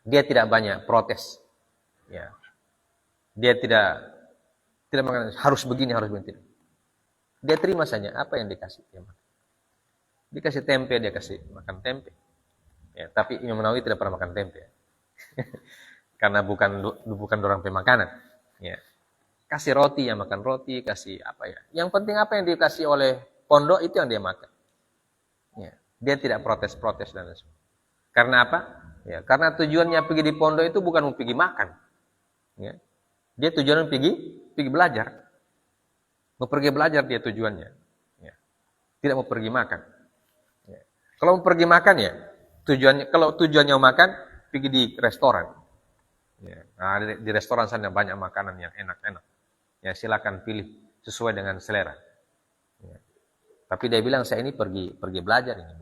Speaker 1: Dia tidak banyak protes. Ya. Dia tidak mengatakan harus begini, harus begini. Dia terima saja apa yang dikasih dia makan. Dikasih tempe, dia kasih makan tempe. Ya, tapi Imam Nawawi tidak pernah makan tempe. Karena bukan orang pemakanan. Ya. Kasih roti, yang makan roti, kasih apa ya. Yang penting apa yang dikasih oleh pondok itu yang dia makan. Ya. Dia tidak protes-protes dan sebagainya. Karena apa? Ya, karena tujuannya pergi di pondok itu bukan mau pergi makan. Ya. Dia tujuannya pergi belajar. Mau pergi belajar dia tujuannya. Ya. Tidak mau pergi makan. Ya. Kalau mau pergi makan ya, kalau tujuannya mau makan, pergi di restoran. Ya. Nah, di restoran sana banyak makanan yang enak-enak. Ya, silakan pilih sesuai dengan selera. Ya. Tapi dia bilang saya ini pergi belajar ini,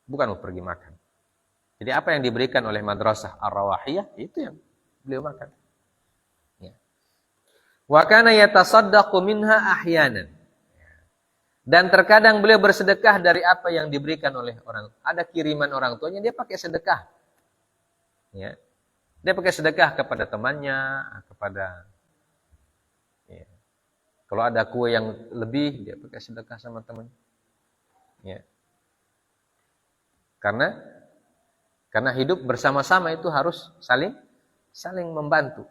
Speaker 1: bukan mau pergi makan. Jadi apa yang diberikan oleh madrasah Ar-Rawahiyah itu yang beliau makan. Ya. Wa kana yatasaddaqu minha ahyanan. Dan terkadang beliau bersedekah dari apa yang diberikan oleh orang. Ada kiriman orang tuanya, dia pakai sedekah. Ya. Dia pakai sedekah kepada temannya, kepada ya. Kalau ada kue yang lebih, dia pakai sedekah sama temannya. Ya. Karena hidup bersama-sama itu harus saling membantu.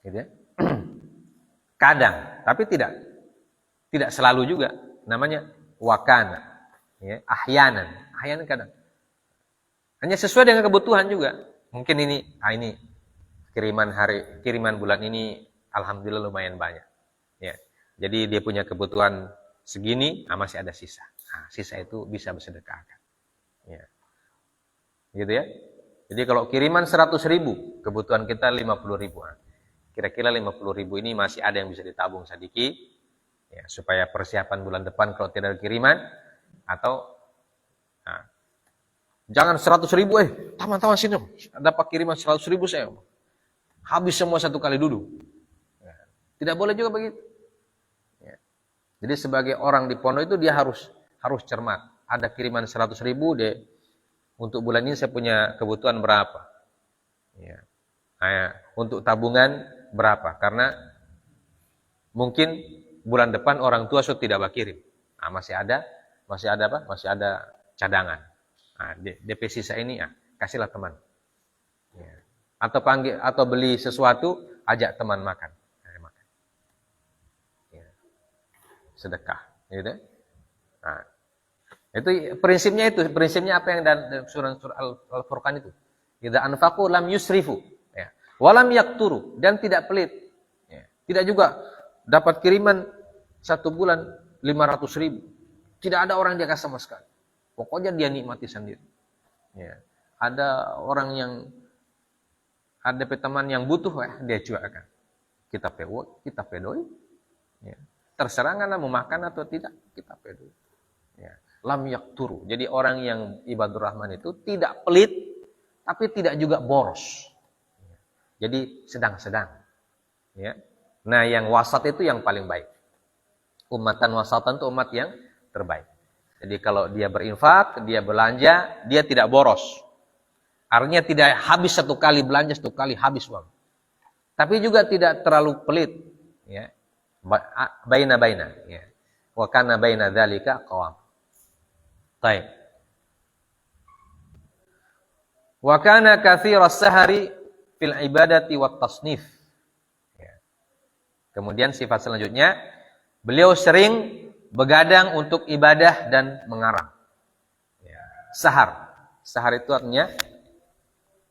Speaker 1: Gitu ya. Kadang, tapi tidak selalu juga. Namanya wakana, ya, ahyanan kadang. Hanya sesuai dengan kebutuhan juga. Mungkin ini kiriman bulan ini alhamdulillah lumayan banyak. Ya. Jadi dia punya kebutuhan segini, masih ada sisa. Sisa itu bisa bersedekahkan. Ya. Gitu ya. Jadi kalau kiriman 100.000, kebutuhan kita 50.000. Kira-kira 50.000 ini masih ada yang bisa ditabung sedikit. Ya, supaya persiapan bulan depan kalau tidak ada kiriman. Atau jangan 100.000, taman-taman sini. Dapat kiriman 100.000 saya. Habis semua satu kali duduk. Ya. Tidak boleh juga begitu. Ya. Jadi sebagai orang di pondok itu dia harus cermat. Ada kiriman 100.000, dia untuk bulan ini saya punya kebutuhan berapa. Ya. Untuk tabungan berapa? Karena mungkin bulan depan orang tua sudah tidak berkirim. Masih ada apa? Masih ada cadangan. DP sisa ini kasihlah teman. Ya. Atau beli sesuatu, ajak teman makan. Ya. Sedekah, gitu. Itu prinsipnya apa yang dalam surah Al-Furqan itu. Idza anfaqu lam yusrifu, ya. Walam yakturu, dan tidak pelit. Ya. Tidak juga dapat kiriman 1 bulan 500.000. Tidak ada orang dia kasih sama sekali. Pokoknya dia nikmati sendiri. Ya. Ada orang yang ada teman yang butuh, dia cuakan. Kita pedoi. Ya. Terserah nggak mau makan atau tidak, kita pedoi. Ya. Lam yakturu. Jadi orang yang ibadur rahman itu tidak pelit, tapi tidak juga boros. Jadi sedang-sedang. Ya. Nah, yang wasat itu yang paling baik. Umatan wasatan itu umat yang terbaik. Jadi kalau dia berinfak, dia belanja, dia tidak boros. Artinya tidak habis satu kali belanja, satu kali habis uang. Tapi juga tidak terlalu pelit. Ya. Baina. Ya. Wa kana baina dzalika qawam. Baik. Wa kana katsiras sahari fil ibadati wat tasnif. Ya. Kemudian sifat selanjutnya, beliau sering begadang untuk ibadah dan mengarang. Ya. Sahar itu artinya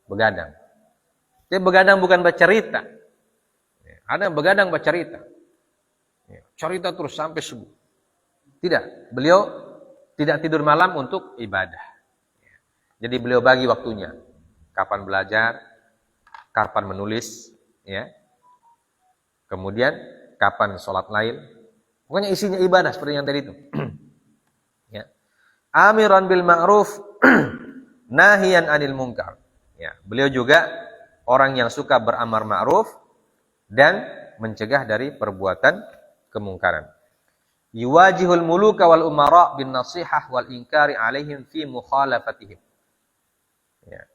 Speaker 1: begadang. Dia begadang bukan bercerita. Ya. Ada yang begadang bercerita. Ya. Cerita terus sampai subuh. Tidak, beliau tidak tidur malam untuk ibadah. Jadi beliau bagi waktunya. Kapan belajar, kapan menulis, ya. Kemudian kapan sholat lail. Pokoknya isinya ibadah seperti yang tadi itu. Ya. Amiran bil ma'ruf, nahiyan 'anil munkar. Ya, beliau juga orang yang suka beramar ma'ruf dan mencegah dari perbuatan kemungkaran. Yuwajihul muluka wal umara bin nasihah wal inkari alaihim fi mukhalafatihim. Ya.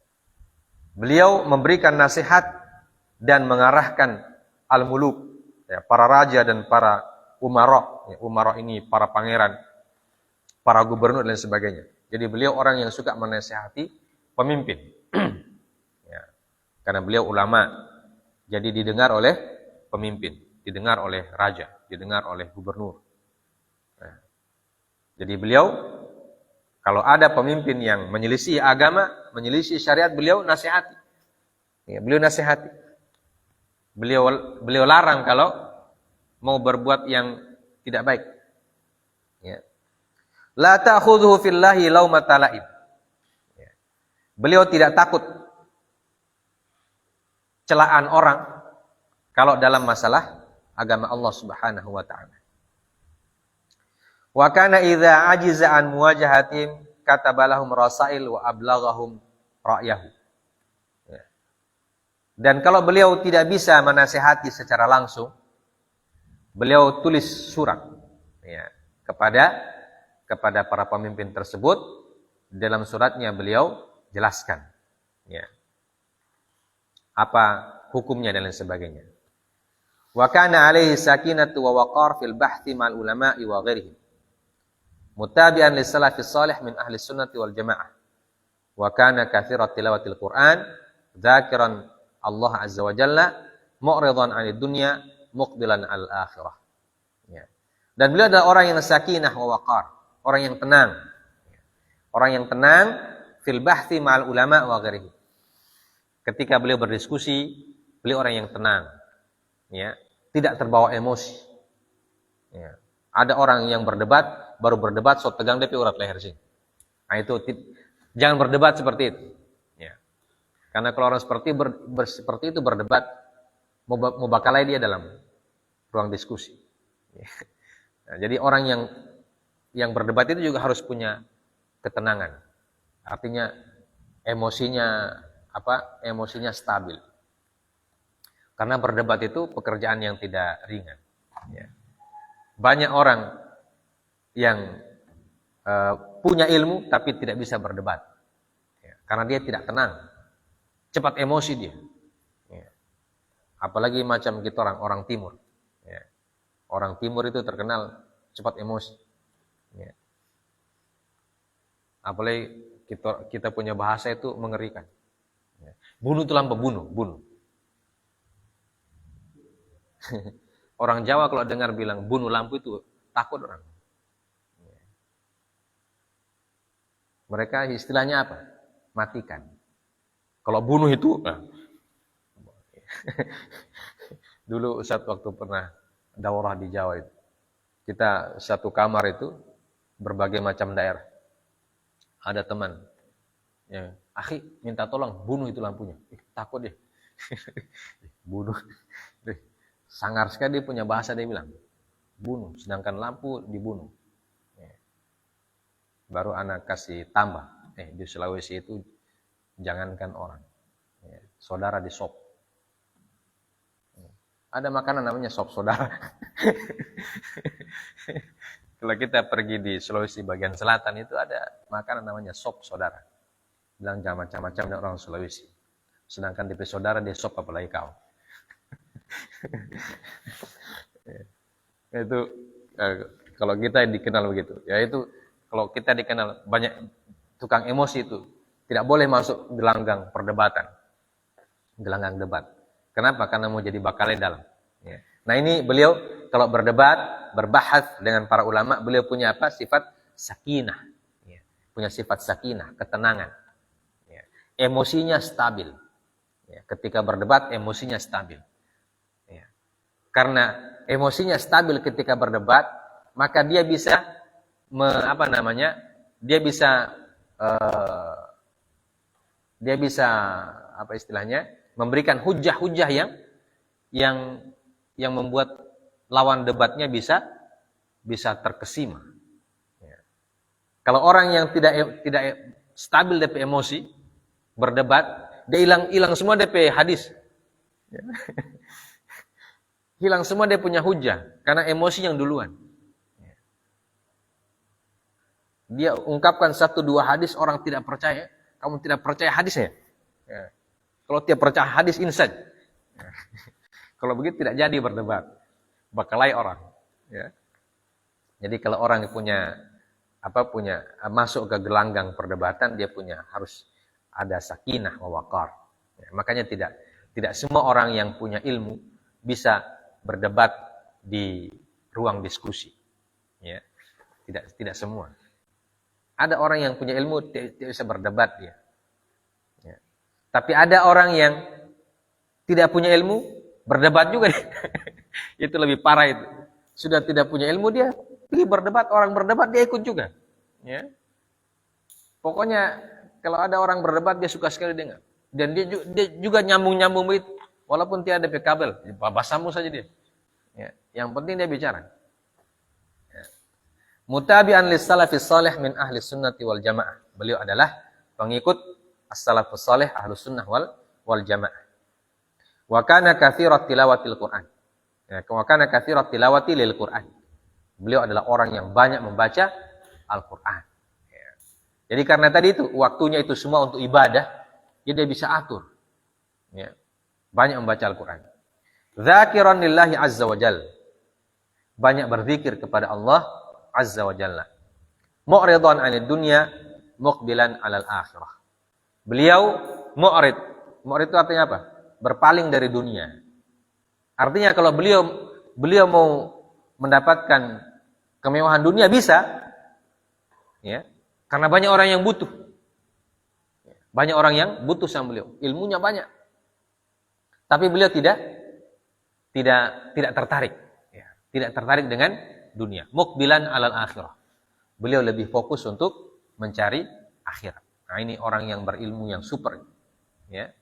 Speaker 1: Beliau memberikan nasihat dan mengarahkan al-muluk, ya, para raja dan para umara. Ya, umara ini para pangeran. para gubernur dan sebagainya. Jadi beliau orang yang suka menasihati pemimpin. Ya. Karena beliau ulama, jadi didengar oleh pemimpin, didengar oleh raja, didengar oleh gubernur. Nah, jadi beliau, kalau ada pemimpin yang menyelisih agama, menyelisih syariat, beliau nasihati. Ya, beliau nasihati. Beliau larang kalau mau berbuat yang tidak baik. Ya. La ta'khudhuhu fillahi laumata la'im. Ya. Beliau tidak takut celaan orang kalau dalam masalah agama Allah Subhanahu wa taala. Wa kana idza ajiza an muwajahatim katabalahum rasail wa ablaghahum ra'yahu. Ya. Dan kalau beliau tidak bisa menasihati secara langsung, beliau tulis surat ya, kepada para pemimpin tersebut. Dalam suratnya beliau jelaskan ya, apa hukumnya dan lain sebagainya. Wa kana alaihi sakinatu wa waqar fil bahthi ma'al ulama'i wa ghairihim. Mutabi'an li salafis salih min ahli sunnati wal jamaah. Wa kana kathirat tilawatil Qur'an, dzakiran Allah azza wa jalla, mu'ridan 'anid dunya, muqbilan al-akhirah. Ya. Dan beliau adalah orang yang sakinah wa waqar, orang yang tenang. Orang yang tenang fil bahthi ma'al ulama wa ghairihi. Ketika beliau berdiskusi, beliau orang yang tenang. Ya, tidak terbawa emosi. Ya. Ada orang yang berdebat, baru berdebat so tegang DP urat leher sih. Nah itu jangan berdebat seperti itu. Ya. Karena kalau orang seperti itu berdebat, mau bakalai dia dalam ruang diskusi. Ya. Nah, jadi orang yang berdebat itu juga harus punya ketenangan. Artinya emosinya stabil. Karena berdebat itu pekerjaan yang tidak ringan. Ya. Banyak orang yang punya ilmu tapi tidak bisa berdebat. Ya. Karena dia tidak tenang. Cepat emosi dia. Ya. Apalagi macam kita orang timur. Ya. Orang timur itu terkenal cepat emosi. Ya. Apalagi kita punya bahasa itu mengerikan. Ya. Bunuh itu lampu, bunuh. Orang Jawa kalau dengar bilang bunuh lampu itu takut orang. Mereka istilahnya apa? Matikan. Kalau bunuh itu, dulu Ustaz waktu pernah daurah di Jawa itu, kita satu kamar itu berbagai macam daerah. Ada teman, ya, akhi minta tolong bunuh itu lampunya. Takut deh, bunuh. Sangar sekali dia punya bahasa, dia bilang bunuh, sedangkan lampu dibunuh. Ya. Baru anak kasih tambah, di Sulawesi itu jangankan orang, ya, saudara di sop. Ada makanan namanya sop saudara. Kalau kita pergi di Sulawesi bagian selatan itu ada makanan namanya sop saudara. Bilang jangan macam-macam dengan orang Sulawesi. Sedangkan di saudara dia sop apalagi kau. Itu kalau kita dikenal begitu, yaitu kalau kita dikenal banyak tukang emosi itu tidak boleh masuk gelanggang perdebatan, gelanggang debat. Kenapa? Karena mau jadi bakalai dalam. Ya. Nah ini beliau kalau berdebat, berbahas dengan para ulama, beliau punya apa? Sifat sakinah, ya. Punya sifat sakinah, ketenangan. Ya. Emosinya stabil. Ya. Ketika berdebat, emosinya stabil. Karena emosinya stabil ketika berdebat, maka dia bisa dia bisa memberikan hujah-hujah yang membuat lawan debatnya bisa terkesima. Ya. Kalau orang yang tidak stabil DP emosi berdebat, dia hilang semua DP hadis. Ya. Hilang semua dia punya hujah karena emosi yang duluan. Dia ungkapkan 1-2 hadis, orang tidak percaya. Kamu tidak percaya hadisnya? Ya. Kalau tidak percaya hadis, insan. Ya. Kalau begitu tidak jadi berdebat. Bakalai orang. Ya. Jadi kalau orang punya masuk ke gelanggang perdebatan, dia harus ada sakinah wa waqar. Ya, makanya tidak semua orang yang punya ilmu bisa berdebat di ruang diskusi. Ya, tidak semua. Ada orang yang punya ilmu tidak bisa berdebat dia. Ya. Tapi ada orang yang tidak punya ilmu berdebat juga. Itu lebih parah itu. Sudah tidak punya ilmu dia pergi berdebat, orang berdebat dia ikut juga. Ya. Pokoknya kalau ada orang berdebat dia suka sekali dengar. Dan dia juga nyambung-nyambung begitu. Walaupun tiada kabel, bahasamu saja dia. Ya. Yang penting dia bicara. Ya. Mutabi'an lis-salafis salih min ahli sunnati wal jamaah. Beliau adalah pengikut as-salafus salih ahli sunnah wal jamaah. Wa kana katsirat tilawatil Qur'an. Ya, wa kana katsirat tilawati lil Qur'an. Beliau adalah orang yang banyak membaca Al-Qur'an. Ya. Jadi karena tadi itu waktunya itu semua untuk ibadah, dia bisa atur. Ya. Banyak membaca Al-Qur'an. Dzakiran lillahi azza wa jalla. Banyak berzikir kepada Allah azza wa jalla. Mu'ridan 'anid dunya muqbilan 'alal akhirah. Beliau mu'rid. Mu'rid itu artinya apa? Berpaling dari dunia. Artinya kalau beliau mau mendapatkan kemewahan dunia bisa, ya, karena banyak orang yang butuh. Banyak orang yang butuh sama beliau. Ilmunya banyak. Tapi beliau tidak tertarik. Ya, tidak tertarik dengan dunia. Muqbilan 'alal akhirah. Beliau lebih fokus untuk mencari akhirat. Nah, ini orang yang berilmu yang super. Ya.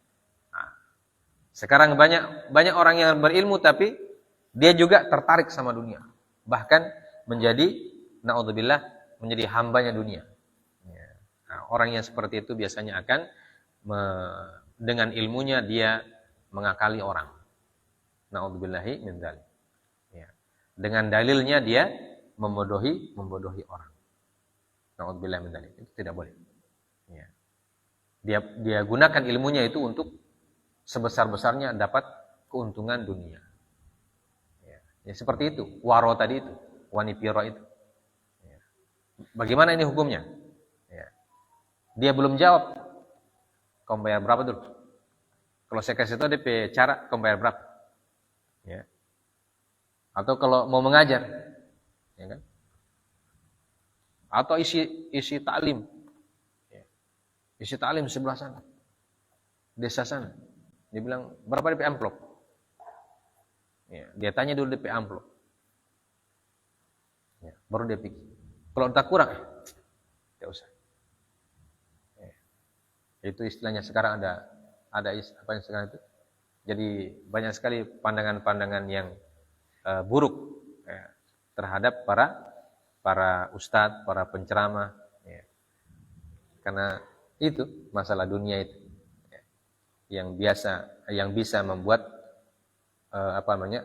Speaker 1: Sekarang banyak orang yang berilmu tapi dia juga tertarik sama dunia. Bahkan naudzubillah menjadi hambanya dunia. Nah, orang yang seperti itu biasanya akan dengan ilmunya dia mengakali orang. Naudzubillahi min dzalik. Ya. Dengan dalilnya dia membodohi orang. Naudzubillahi min dzalik. Itu tidak boleh. Ya. Dia gunakan ilmunya itu untuk sebesar-besarnya dapat keuntungan dunia. Ya, seperti itu. Waro tadi itu. Wanipiro itu. Ya. Bagaimana ini hukumnya? Ya. Dia belum jawab. Kamu bayar berapa dulu? Kalau saya kasih tahu DP cara, kamu bayar berapa? Ya. Atau kalau mau mengajar. Ya kan? Atau isi taklim. Ya. Isi taklim sebelah sana. Desa sana. Dia bilang, berapa DP amplop? Ya, dia tanya dulu DP amplop. Ya, baru dia pikir. Kalau entah kurang, tidak usah. Ya. Itu istilahnya sekarang ada apa yang sekarang itu? Jadi banyak sekali pandangan-pandangan yang buruk ya, terhadap para ustadz, para penceramah. Ya. Karena itu masalah dunia itu. Yang bisa membuat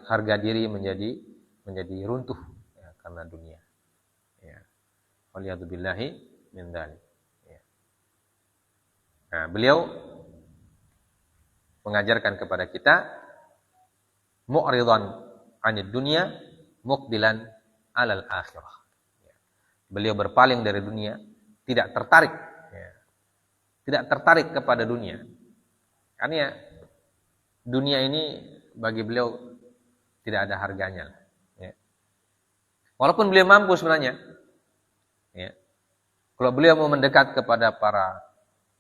Speaker 1: harga diri menjadi runtuh ya, karena dunia. Ya. Waliyadzubillahi min dzalik. Ya. Nah, beliau mengajarkan kepada kita mu'ridan 'anid dunya muqbilan 'alal akhirah. Ya. Beliau berpaling dari dunia, tidak tertarik ya. Tidak tertarik kepada dunia. Karena dunia ini bagi beliau tidak ada harganya. Ya. Walaupun beliau mampu sebenarnya. Ya. Kalau beliau mau mendekat kepada para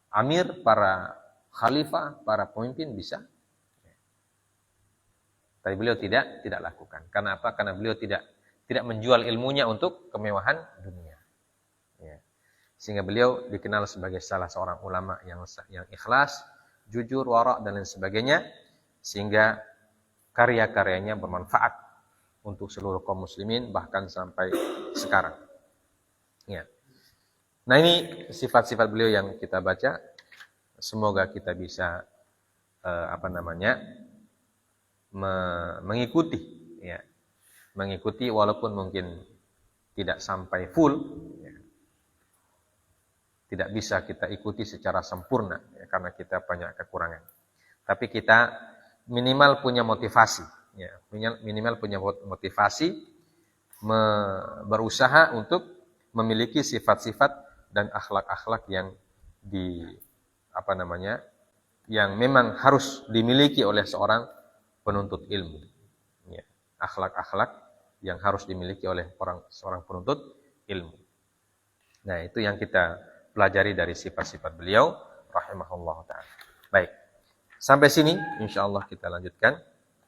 Speaker 1: amir, para khalifah, para pemimpin bisa. Ya. Tapi beliau tidak lakukan. Karena apa? Karena beliau tidak menjual ilmunya untuk kemewahan dunia. Ya. Sehingga beliau dikenal sebagai salah seorang ulama yang ikhlas, jujur, wara' dan lain sebagainya, sehingga karya-karyanya bermanfaat untuk seluruh kaum muslimin bahkan sampai sekarang. Ya. Nah, ini sifat-sifat beliau yang kita baca. Semoga kita bisa mengikuti ya. Mengikuti walaupun mungkin tidak sampai full ya. Tidak bisa kita ikuti secara sempurna ya, karena kita banyak kekurangan. Tapi kita minimal punya motivasi, ya, minimal punya motivasi berusaha untuk memiliki sifat-sifat dan akhlak-akhlak yang yang memang harus dimiliki oleh seorang penuntut ilmu. Ya, akhlak-akhlak yang harus dimiliki oleh seorang penuntut ilmu. Nah, itu yang kita pelajari dari sifat-sifat beliau rahimahullah ta'ala. Baik. Sampai sini insyaallah kita lanjutkan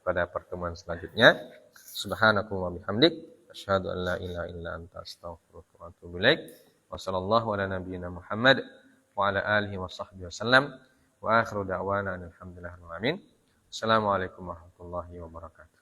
Speaker 1: pada pertemuan selanjutnya. Subhanakallahumma bihamdik asyhadu an la ilaha illa anta astaghfiruka wa atubu ilaik. Wa sallallahu ala nabiyyina Muhammad wa ala alihi wa sahbihi wasallam. Wa akhiru da'wana alhamdulillahirabbil alamin. Assalamualaikum warahmatullahi wabarakatuh.